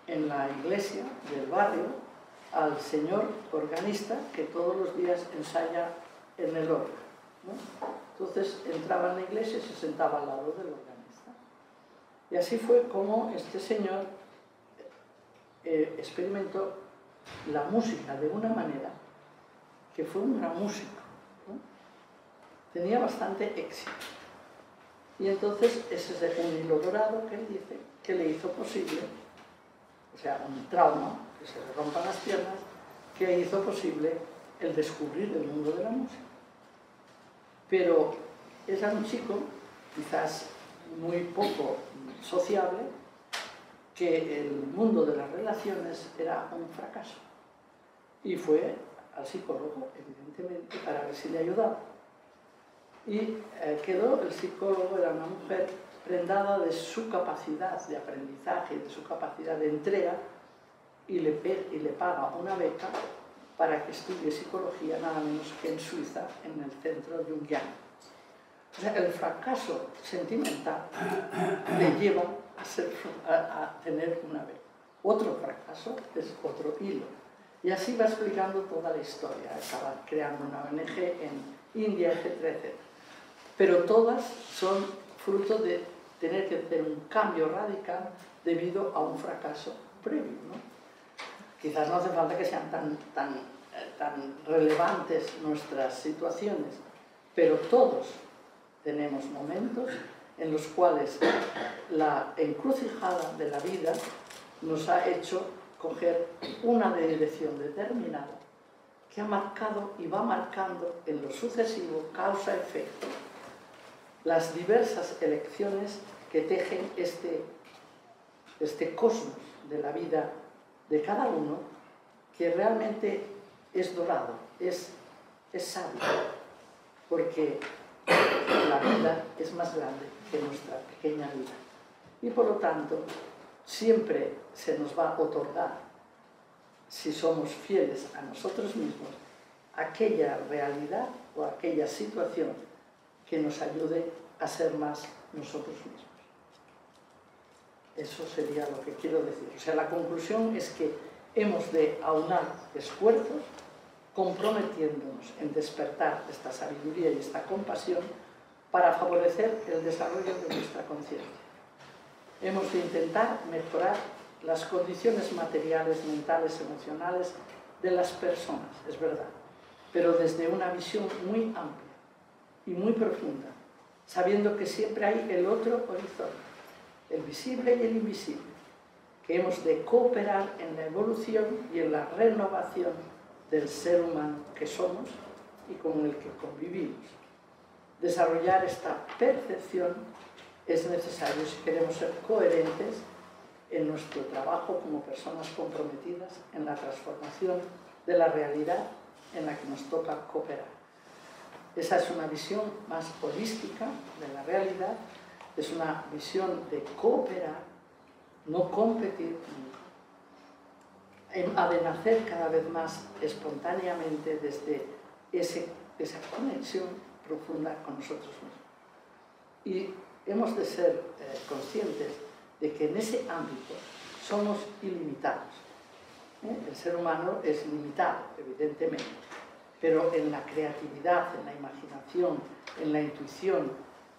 en la iglesia del barrio al señor organista que todos los días ensaya en el órgano, ¿no? Entonces entraba en la iglesia y se sentaba al lado del organista. Y así fue como este señor experimentó la música de una manera que fue un gran músico, ¿no? Tenía bastante éxito. Y entonces ese es un hilo dorado que él dice que le hizo posible, o sea, un trauma, que se le rompan las piernas, que hizo posible el descubrir el mundo de la música. Pero era un chico, quizás muy poco sociable, que el mundo de las relaciones era un fracaso. Y fue al psicólogo, evidentemente, para ver si le ayudaba. Y quedó, el psicólogo era una mujer prendada de su capacidad de aprendizaje, de su capacidad de entrega, y le paga una beca para que estudie psicología nada menos que en Suiza, en el centro junguiano. O sea, el fracaso sentimental le lleva a tener una beca. Otro fracaso es otro hilo. Y así va explicando toda la historia. Estaba creando una ONG en India, etcétera, etcétera. Pero todas son fruto de tener que hacer un cambio radical debido a un fracaso previo, ¿no? Quizás no hace falta que sean tan relevantes nuestras situaciones, pero todos tenemos momentos en los cuales la encrucijada de la vida nos ha hecho coger una dirección determinada que ha marcado y va marcando en lo sucesivo, causa-efecto, las diversas elecciones que tejen este cosmos de la vida de cada uno, que realmente es dorado, es sabio, porque la vida es más grande que nuestra pequeña vida. Y por lo tanto, siempre se nos va a otorgar, si somos fieles a nosotros mismos, aquella realidad o aquella situación que nos ayude a ser más nosotros mismos. Eso sería lo que quiero decir. O sea, la conclusión es que hemos de aunar esfuerzos comprometiéndonos en despertar esta sabiduría y esta compasión para favorecer el desarrollo de nuestra conciencia. Hemos de intentar mejorar las condiciones materiales, mentales, emocionales de las personas, es verdad, pero desde una visión muy amplia y muy profunda, sabiendo que siempre hay el otro horizonte, el visible y el invisible, que hemos de cooperar en la evolución y en la renovación del ser humano que somos y con el que convivimos. Desarrollar esta percepción es necesario si queremos ser coherentes en nuestro trabajo como personas comprometidas en la transformación de la realidad en la que nos toca cooperar. Esa es una visión más holística de la realidad, es una visión de cooperar, no competir, ha de nacer cada vez más espontáneamente desde esa conexión profunda con nosotros mismos. Y hemos de ser conscientes de que en ese ámbito somos ilimitados. El ser humano es limitado, evidentemente, pero en la creatividad, en la imaginación, en la intuición,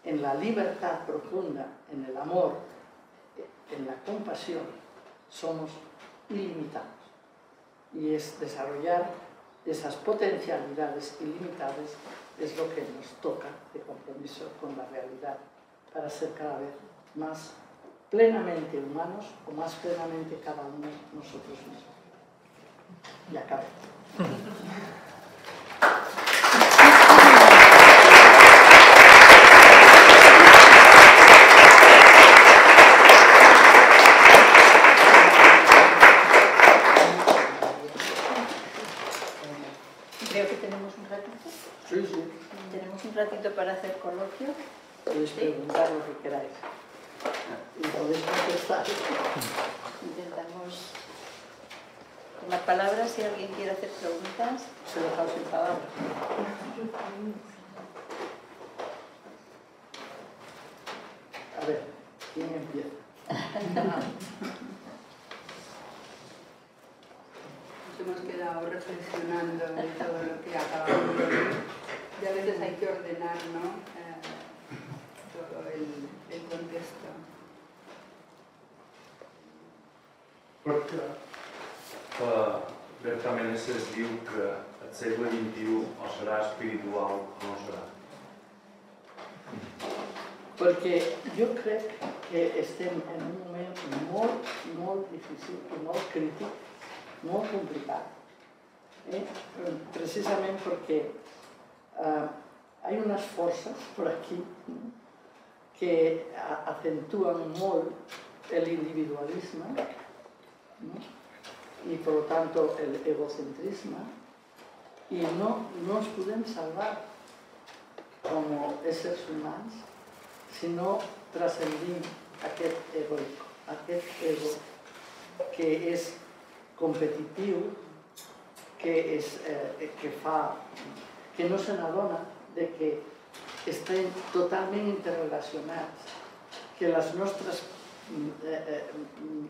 en la libertad profunda, en el amor, en la compasión, somos ilimitados. Y es desarrollar esas potencialidades ilimitadas es lo que nos toca de compromiso con la realidad para ser cada vez más plenamente humanos o más plenamente cada uno nosotros mismos. Y acabé. Creo que tenemos un ratito. Sí, sí. Tenemos un ratito para hacer coloquio. Podéis preguntar lo que queráis. Y podéis contestar. Intentamos tomar palabras si alguien quiere hacer preguntas. Se lo dejo sin palabras. A ver, ¿quién empieza? Nos hemos quedado reflexionando en todo lo que acabamos de ver y a veces hay que ordenar, ¿no? Todo el contexto. Perquè Bertamenes es diu que el segle XXI o serà espiritual o no serà. Porque yo creo que estem en un momento molt difícil i molt crític, molt complicat. Precisament perquè hay unas fuerzas por aquí que acentúan molt el individualismo, ¿no? Y por lo tanto el egocentrismo, y no nos podem salvar como éssers humans si no transcendim aquest egoico, aquest ego que és competitiu, que no se n'adona de que estem totalment interrelacionats, que les nostres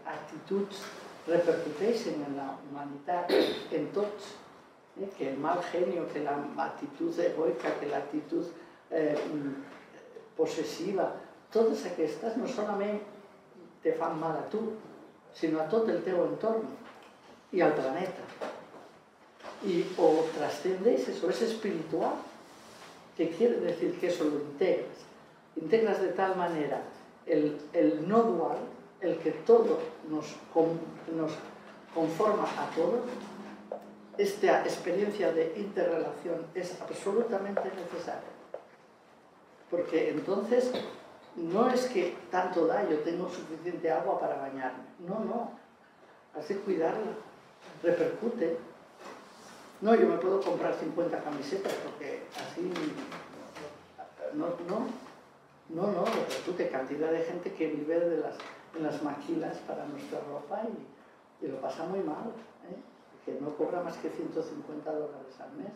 actituds repercuteixen en la humanitat, en tots, que el mal genio, que la actitud egoica, que l'actitud possessiva, totes aquestes no solament te fan mal a tu, sinó a tot el teu entorn i al planeta. Y o trascendes, o es espiritual, que quiere decir que eso lo integras de tal manera el no dual, el que todo nos conforma a todo. Esta experiencia de interrelación es absolutamente necesaria, porque entonces no es que tanto da, yo tengo suficiente agua para bañarme, no, has de cuidarla, repercute. No, yo me puedo comprar 50 camisetas porque así no, repercute. Cantidad de gente que vive en las maquilas para nuestra ropa y lo pasa muy mal, que no cobra más que $150 al mes.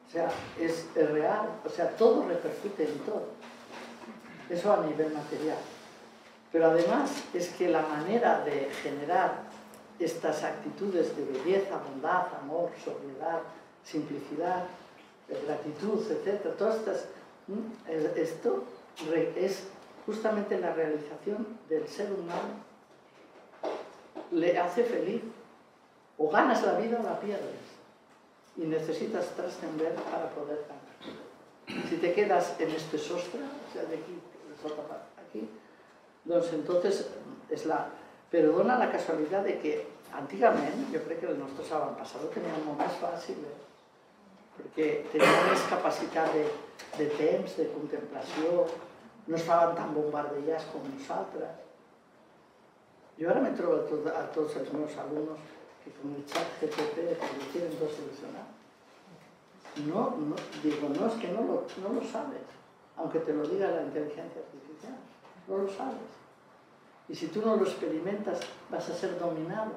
O sea, es real, o sea, todo repercute en todo. Eso a nivel material. Pero además es que la manera de generar estas actitudes de belleza, bondad, amor, sobriedad, simplicidad, gratitud, etc., todas estas, esto es justamente la realización del ser humano. Le hace feliz. O ganas la vida o la pierdes. Y necesitas trascender para poder ganar. Si te quedas en este sostre, o sea, de aquí, aquí, entonces es la... Pero dona la casualitat de que antigament, jo crec que els nostres avantpassats ho tenien molt més fàcil, perquè tenien més capacitat de temps, de contemplació, no estaven tan bombardejats com nosaltres. Jo ara me trobo a tots els meus alumnos que con el chat GPT lo tienen todo solucionado. No, digo, no, es que no lo sabes, aunque te lo diga la inteligencia artificial, no lo sabes. Y si tú no lo experimentas, vas a ser dominado.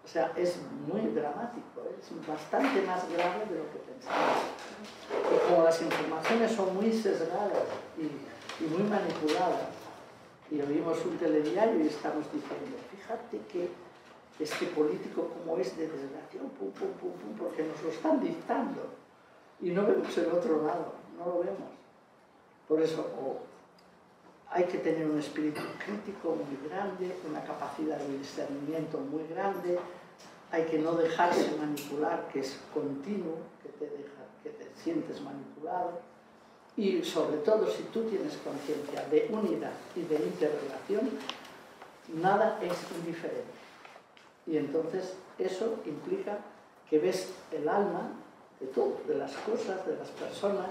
O sea, es muy dramático, es bastante más grave de lo que pensamos. Y como las informaciones son muy sesgadas y muy manipuladas, y oímos un telediario y estamos diciendo, fíjate que este político como es de desgraciado, pum, pum, pum, pum, porque nos lo están dictando. Y no vemos el otro lado, no lo vemos. Por eso hay que tener un espíritu crítico muy grande, una capacidad de discernimiento muy grande, hay que no dejarse manipular, que es continuo, que te sientes manipulado, y sobre todo si tú tienes conciencia de unidad y de interrelación, nada es indiferente. Y entonces eso implica que ves el alma de todo, de las cosas, de las personas,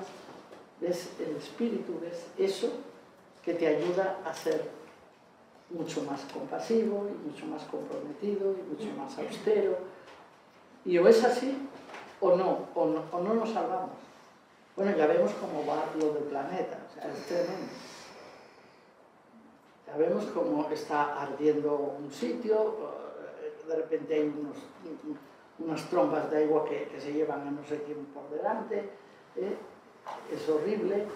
ves el espíritu, ves eso que te ayuda a ser mucho más compasivo y mucho más comprometido y mucho más austero. Y o es así o no nos salvamos. Bueno, ya vemos cómo va lo del planeta, o sea, es tremendo. Ya vemos cómo está ardiendo un sitio, de repente hay unas trompas de agua que se llevan a no sé quién por delante, es horrible,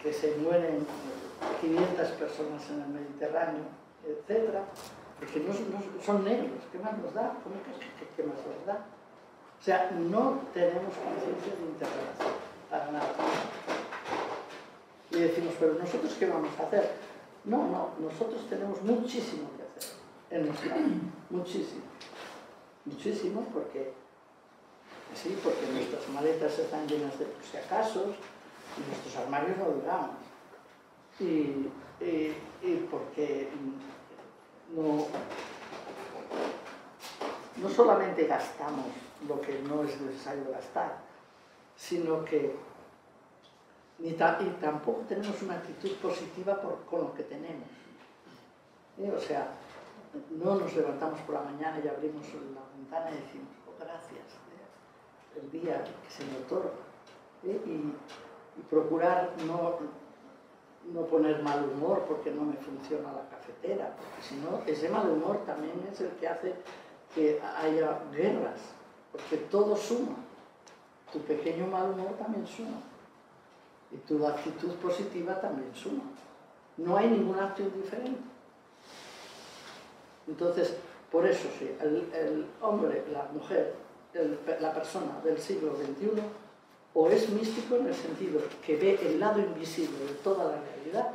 que se mueren 500 personas en el Mediterráneo, etc. Porque no son negros, ¿qué más nos da? ¿Cómo qué más nos da? O sea, no tenemos conciencia de interrelación, para nada. Y decimos, pero ¿nosotros qué vamos a hacer? No, nosotros tenemos muchísimo que hacer en nuestra vida, muchísimo. Muchísimo porque nuestras maletas están llenas de por si acaso y nuestros armarios no duramos. Y porque no solamente gastamos lo que no es necesario gastar, sino que y tampoco tenemos una actitud positiva con lo que tenemos. O sea, no nos levantamos por la mañana y abrimos la ventana y decimos, oh, gracias, el día que se me otorga. Y procurar no poner mal humor porque no me funciona la cafetera, porque si no, ese mal humor también es el que hace que haya guerras, porque todo suma. Tu pequeño mal humor también suma. Y tu actitud positiva también suma. No hay ningún acto indiferente. Entonces, por eso sí, el hombre, la mujer, la persona del siglo XXI, o es místico en el sentido que ve el lado invisible de toda la realidad,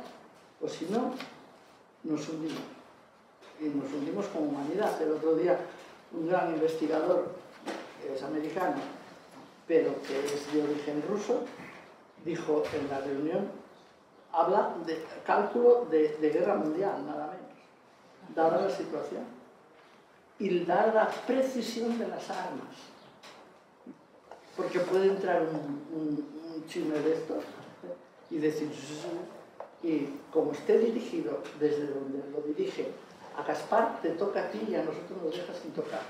o si no, nos hundimos. Y nos hundimos como humanidad. El otro día, un gran investigador, que es americano, pero que es de origen ruso, dijo en la reunión, habla de cálculo de guerra mundial, nada menos, dada la situación, y dada la precisión de las armas. Porque puede entrar un chino de estos y decir, y como esté dirigido desde donde lo dirige a Gaspar, te toca a ti y a nosotros nos deja sin tocar.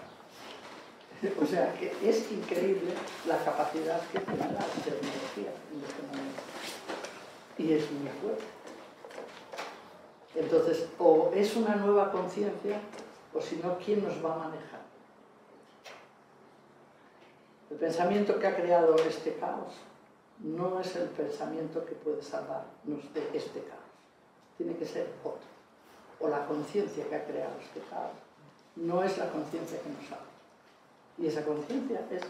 O sea, que es increíble la capacidad que tiene la tecnología en este momento. Y es muy fuerte. Entonces, o es una nueva conciencia, o si no, ¿quién nos va a manejar? El pensamiento que ha creado este caos no es el pensamiento que puede salvarnos de este caos. Tiene que ser otro. O la conciencia que ha creado este caos no es la conciencia que nos salva. Y esa conciencia es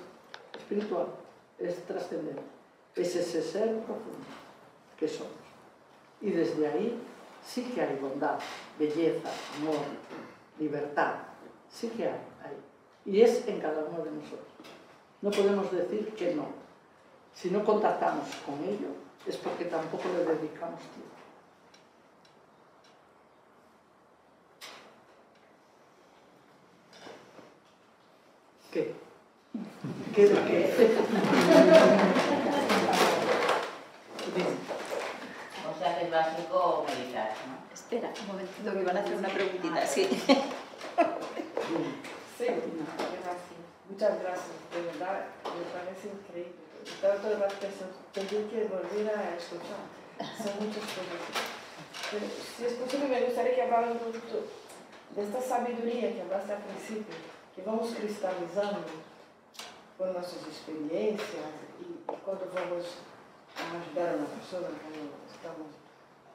espiritual, es trascendente. Es ese ser profundo que somos. Y desde ahí sí que hay bondad, belleza, amor, libertad. Sí que hay ahí. Y es en cada uno de nosotros. No podemos decir que no. Si no contactamos con ello, es porque tampoco le dedicamos tiempo. ¿Qué? ¿Qué de qué? O sea, que es básico meditar, ¿no? Espera, un momentito que van a hacer una preguntita, sí. Sí, gracias. Muchas gracias, de verdad. me parece increíble. Estaba todo el rato pensando, tendré que volver a escuchar. Son muchas cosas. Pero si es posible, me gustaría que hablara un poquito de esta sabiduría que hablaste al principio, que vamos cristalizando por nuestras experiencias y cuando vamos a ayudar a una persona, cuando estamos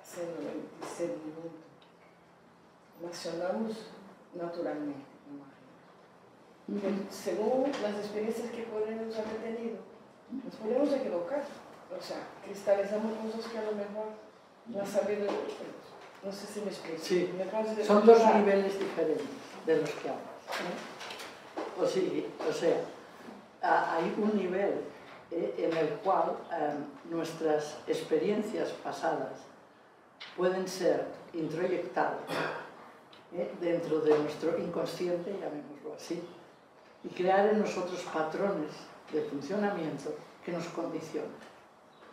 haciendo el discernimiento, nacionamos naturalmente, según las experiencias que podemos haber tenido, nos podemos equivocar, o sea, cristalizamos cosas que a lo mejor no sabido, no sé si me explico. Sí, son dos niveles diferentes de los que hablas, ¿no? O sea, hay un nivel en el cual nuestras experiencias pasadas pueden ser introyectadas dentro de nuestro inconsciente, llamémoslo así, y crear en nosotros patrones de funcionamiento que nos condicionan.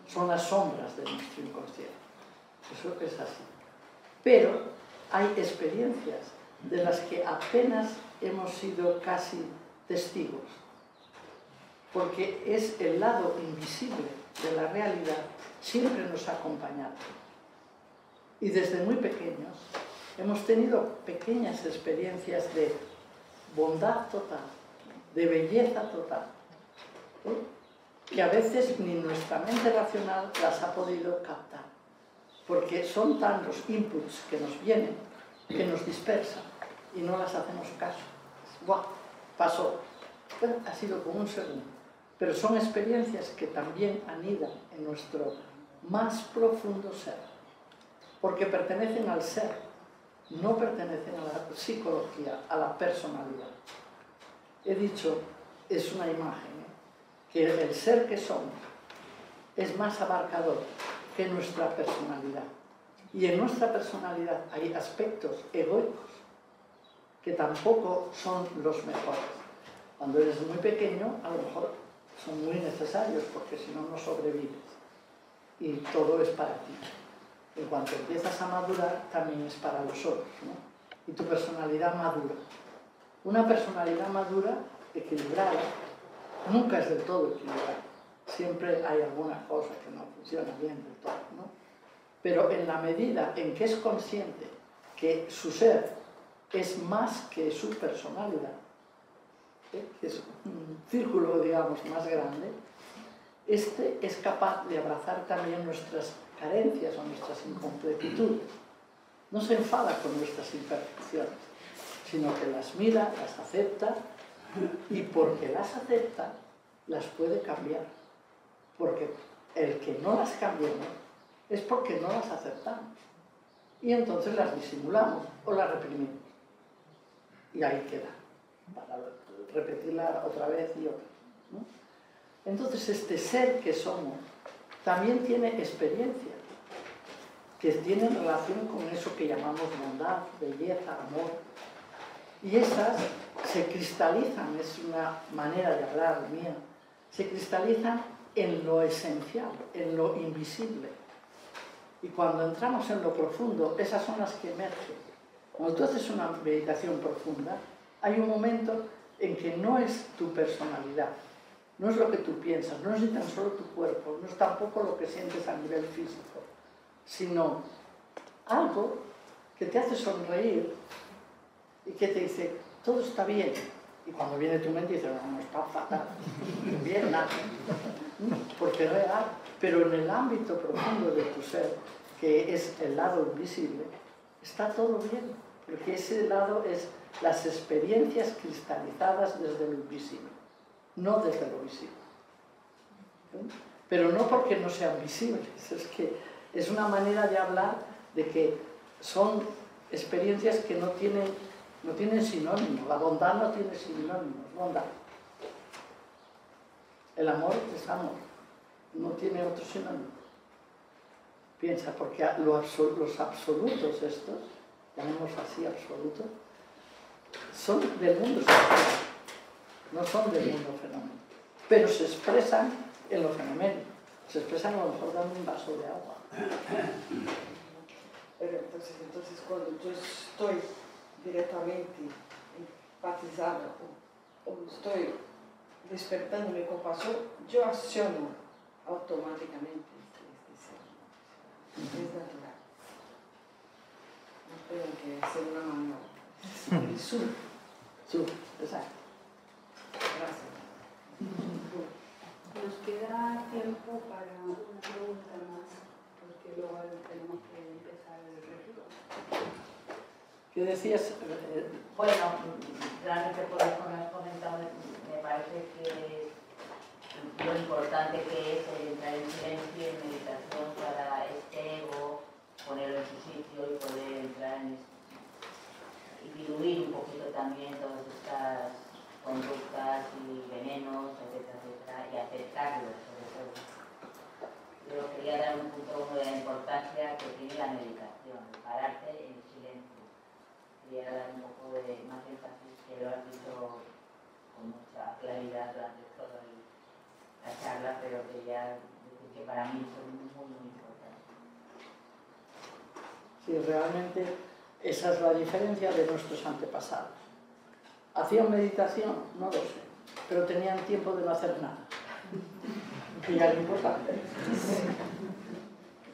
Son las sombras de nuestro inconsciente. Eso es así. Pero hay experiencias de las que apenas hemos sido casi testigos, porque es el lado invisible de la realidad, siempre nos ha acompañado. Y desde muy pequeños hemos tenido pequeñas experiencias de bondad total, de belleza total, que a veces ni nuestra mente racional las ha podido captar, porque son tan los inputs que nos vienen, que nos dispersan y no las hacemos caso. ¡Buah! Pasó. Bueno, ha sido como un segundo. Pero son experiencias que también anidan en nuestro más profundo ser, porque pertenecen al ser, no pertenecen a la psicología, a la personalidad. He dicho, es una imagen, que el ser que somos es más abarcador que nuestra personalidad. Y en nuestra personalidad hay aspectos egoicos que tampoco son los mejores. Cuando eres muy pequeño, a lo mejor son muy necesarios, porque si no, no sobrevives. Y todo es para ti. En cuanto empiezas a madurar, también es para los otros, ¿no? Y tu personalidad madura. Una personalidad madura, equilibrada, nunca es del todo equilibrada. Siempre hay alguna cosa que no funciona bien del todo, ¿no? Pero en la medida en que es consciente que su ser es más que su personalidad, que es un círculo, digamos, más grande, este es capaz de abrazar también nuestras carencias o nuestras incompletitudes. No se enfada con nuestras imperfecciones, sino que las mira, las acepta, y porque las acepta, las puede cambiar. Porque el que no las cambiemos es porque no las aceptamos. Y entonces las disimulamos o las reprimimos. Y ahí queda, para repetirla otra vez y otra, ¿no? Entonces este ser que somos también tiene experiencias que tienen relación con eso que llamamos bondad, belleza, amor. Y esas se cristalizan, es una manera de hablar mía, se cristalizan en lo esencial, en lo invisible. Y cuando entramos en lo profundo, esas son las que emergen. Cuando tú haces una meditación profunda, hay un momento en que no es tu personalidad, no es lo que tú piensas, no es ni tan solo tu cuerpo, no es tampoco lo que sientes a nivel físico, sino algo que te hace sonreír y que te dice, todo está bien. Y cuando viene tu mente dice, no, está fatal, bien, nada, porque es real. Pero en el ámbito profundo de tu ser, que es el lado invisible, está todo bien, porque ese lado es las experiencias cristalizadas desde lo invisible, no desde lo visible. Pero no porque no sean visibles, es que es una manera de hablar de que son experiencias que no tienen sinónimos. La bondad no tiene sinónimos, bondad. El amor es amor, no tiene otro sinónimo. Piensa, porque los absolutos estos, llamemos así absolutos, son del mundo espiritual, no son del mundo fenómeno, pero se expresan en lo fenoménico, se expresan a lo mejor dando un vaso de agua. Pero entonces cuando yo estoy directamente empatizada o estoy despertando mi compasión, yo acciono automáticamente este ser. Es natural. No tengo que hacer una maniobra. Es sur. Exacto. Gracias. Nos queda tiempo para una pregunta más, porque luego tenemos que empezar el retiro. ¿Qué decías? Bueno, realmente por lo que me has comentado, me parece que lo importante que es el entrar en silencio y en meditación para este ego, ponerlo en su sitio y poder entrar en y diluir un poquito también todas estas conductas y venenos, etcétera, etcétera, y aceptarlos sobre todo. Yo quería dar un punto uno de la importancia que tiene la meditación, pararte en silencio. Quería dar un poco de más énfasis, que lo has dicho con mucha claridad durante toda la charla, pero quería decir que para mí son muy, muy importantes. Sí, realmente esa es la diferencia de nuestros antepasados. ¿Hacían meditación? No lo sé, pero tenían tiempo de no hacer nada. Y era lo importante.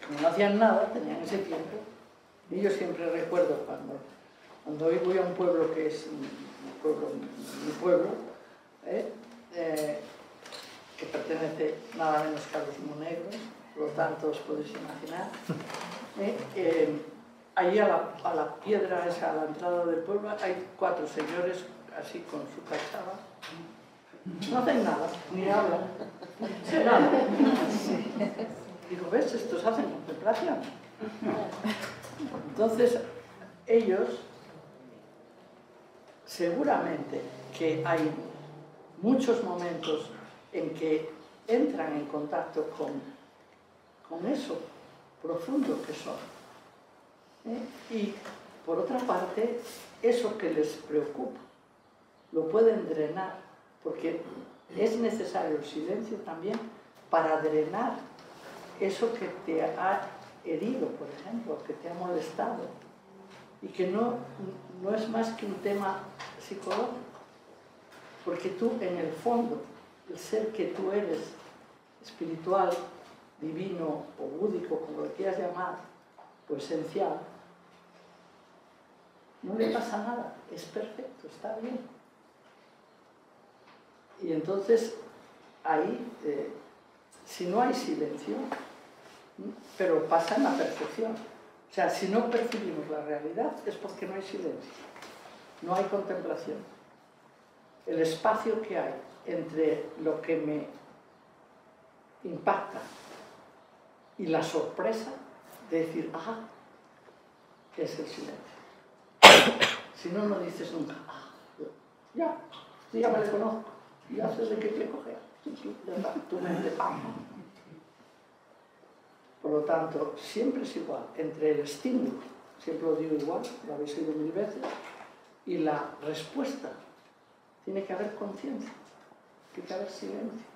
Como no hacían nada, tenían ese tiempo. Y yo siempre recuerdo cuando hoy voy a un pueblo que es mi pueblo, que pertenece nada menos que a los monegros, por lo tanto os podéis imaginar. Allí a la piedra esa, a la entrada del pueblo, hay 4 señores así con su cachava. No hacen nada, ni hablan. Nada. Digo, ¿ves? Estos hacen contemplación. Entonces, ellos, seguramente que hay muchos momentos en que entran en contacto con eso profundo que son. Y, por otra parte, eso que les preocupa, lo pueden drenar, porque es necesario el silencio también para drenar eso que te ha herido, por ejemplo, que te ha molestado, y que no es más que un tema psicológico, porque tú, en el fondo, el ser que tú eres, espiritual, divino o búdico, como lo quieras llamar, o esencial, no le pasa nada, es perfecto, está bien. Y entonces, ahí, si no hay silencio, pero pasa en la percepción. O sea, si no percibimos la realidad es porque no hay silencio, no hay contemplación. El espacio que hay entre lo que me impacta y la sorpresa de decir, ah, es el silencio. Si no, no dices nunca, ah, ya me le conozco, ya sé de qué te coger, tu mente, ¡pam! Por lo tanto, siempre es igual, entre el estímulo, siempre lo digo igual, lo habéis oído 1000 veces, y la respuesta, tiene que haber conciencia, tiene que haber silencio,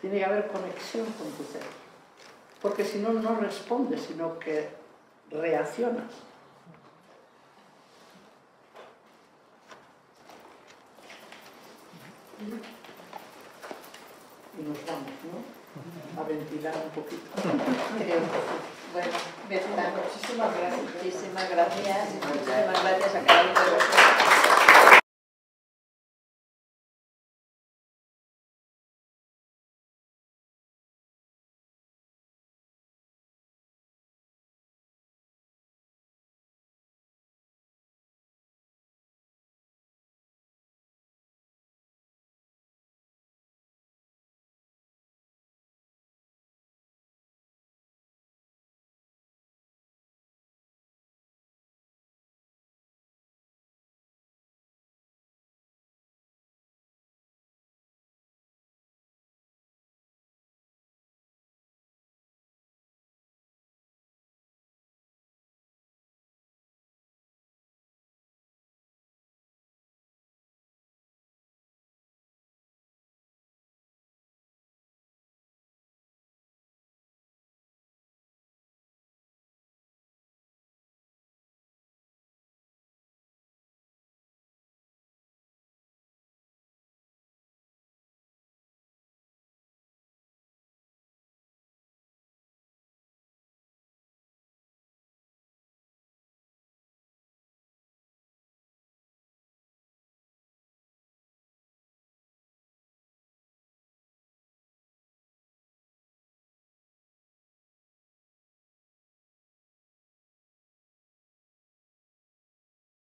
tiene que haber conexión con tu cerebro, porque si no, no respondes, sino que reaccionas. Y nos vamos, ¿no? A ventilar un poquito. Bueno, Berta, muchísimas gracias. Muchísimas gracias a cada uno de vosotros.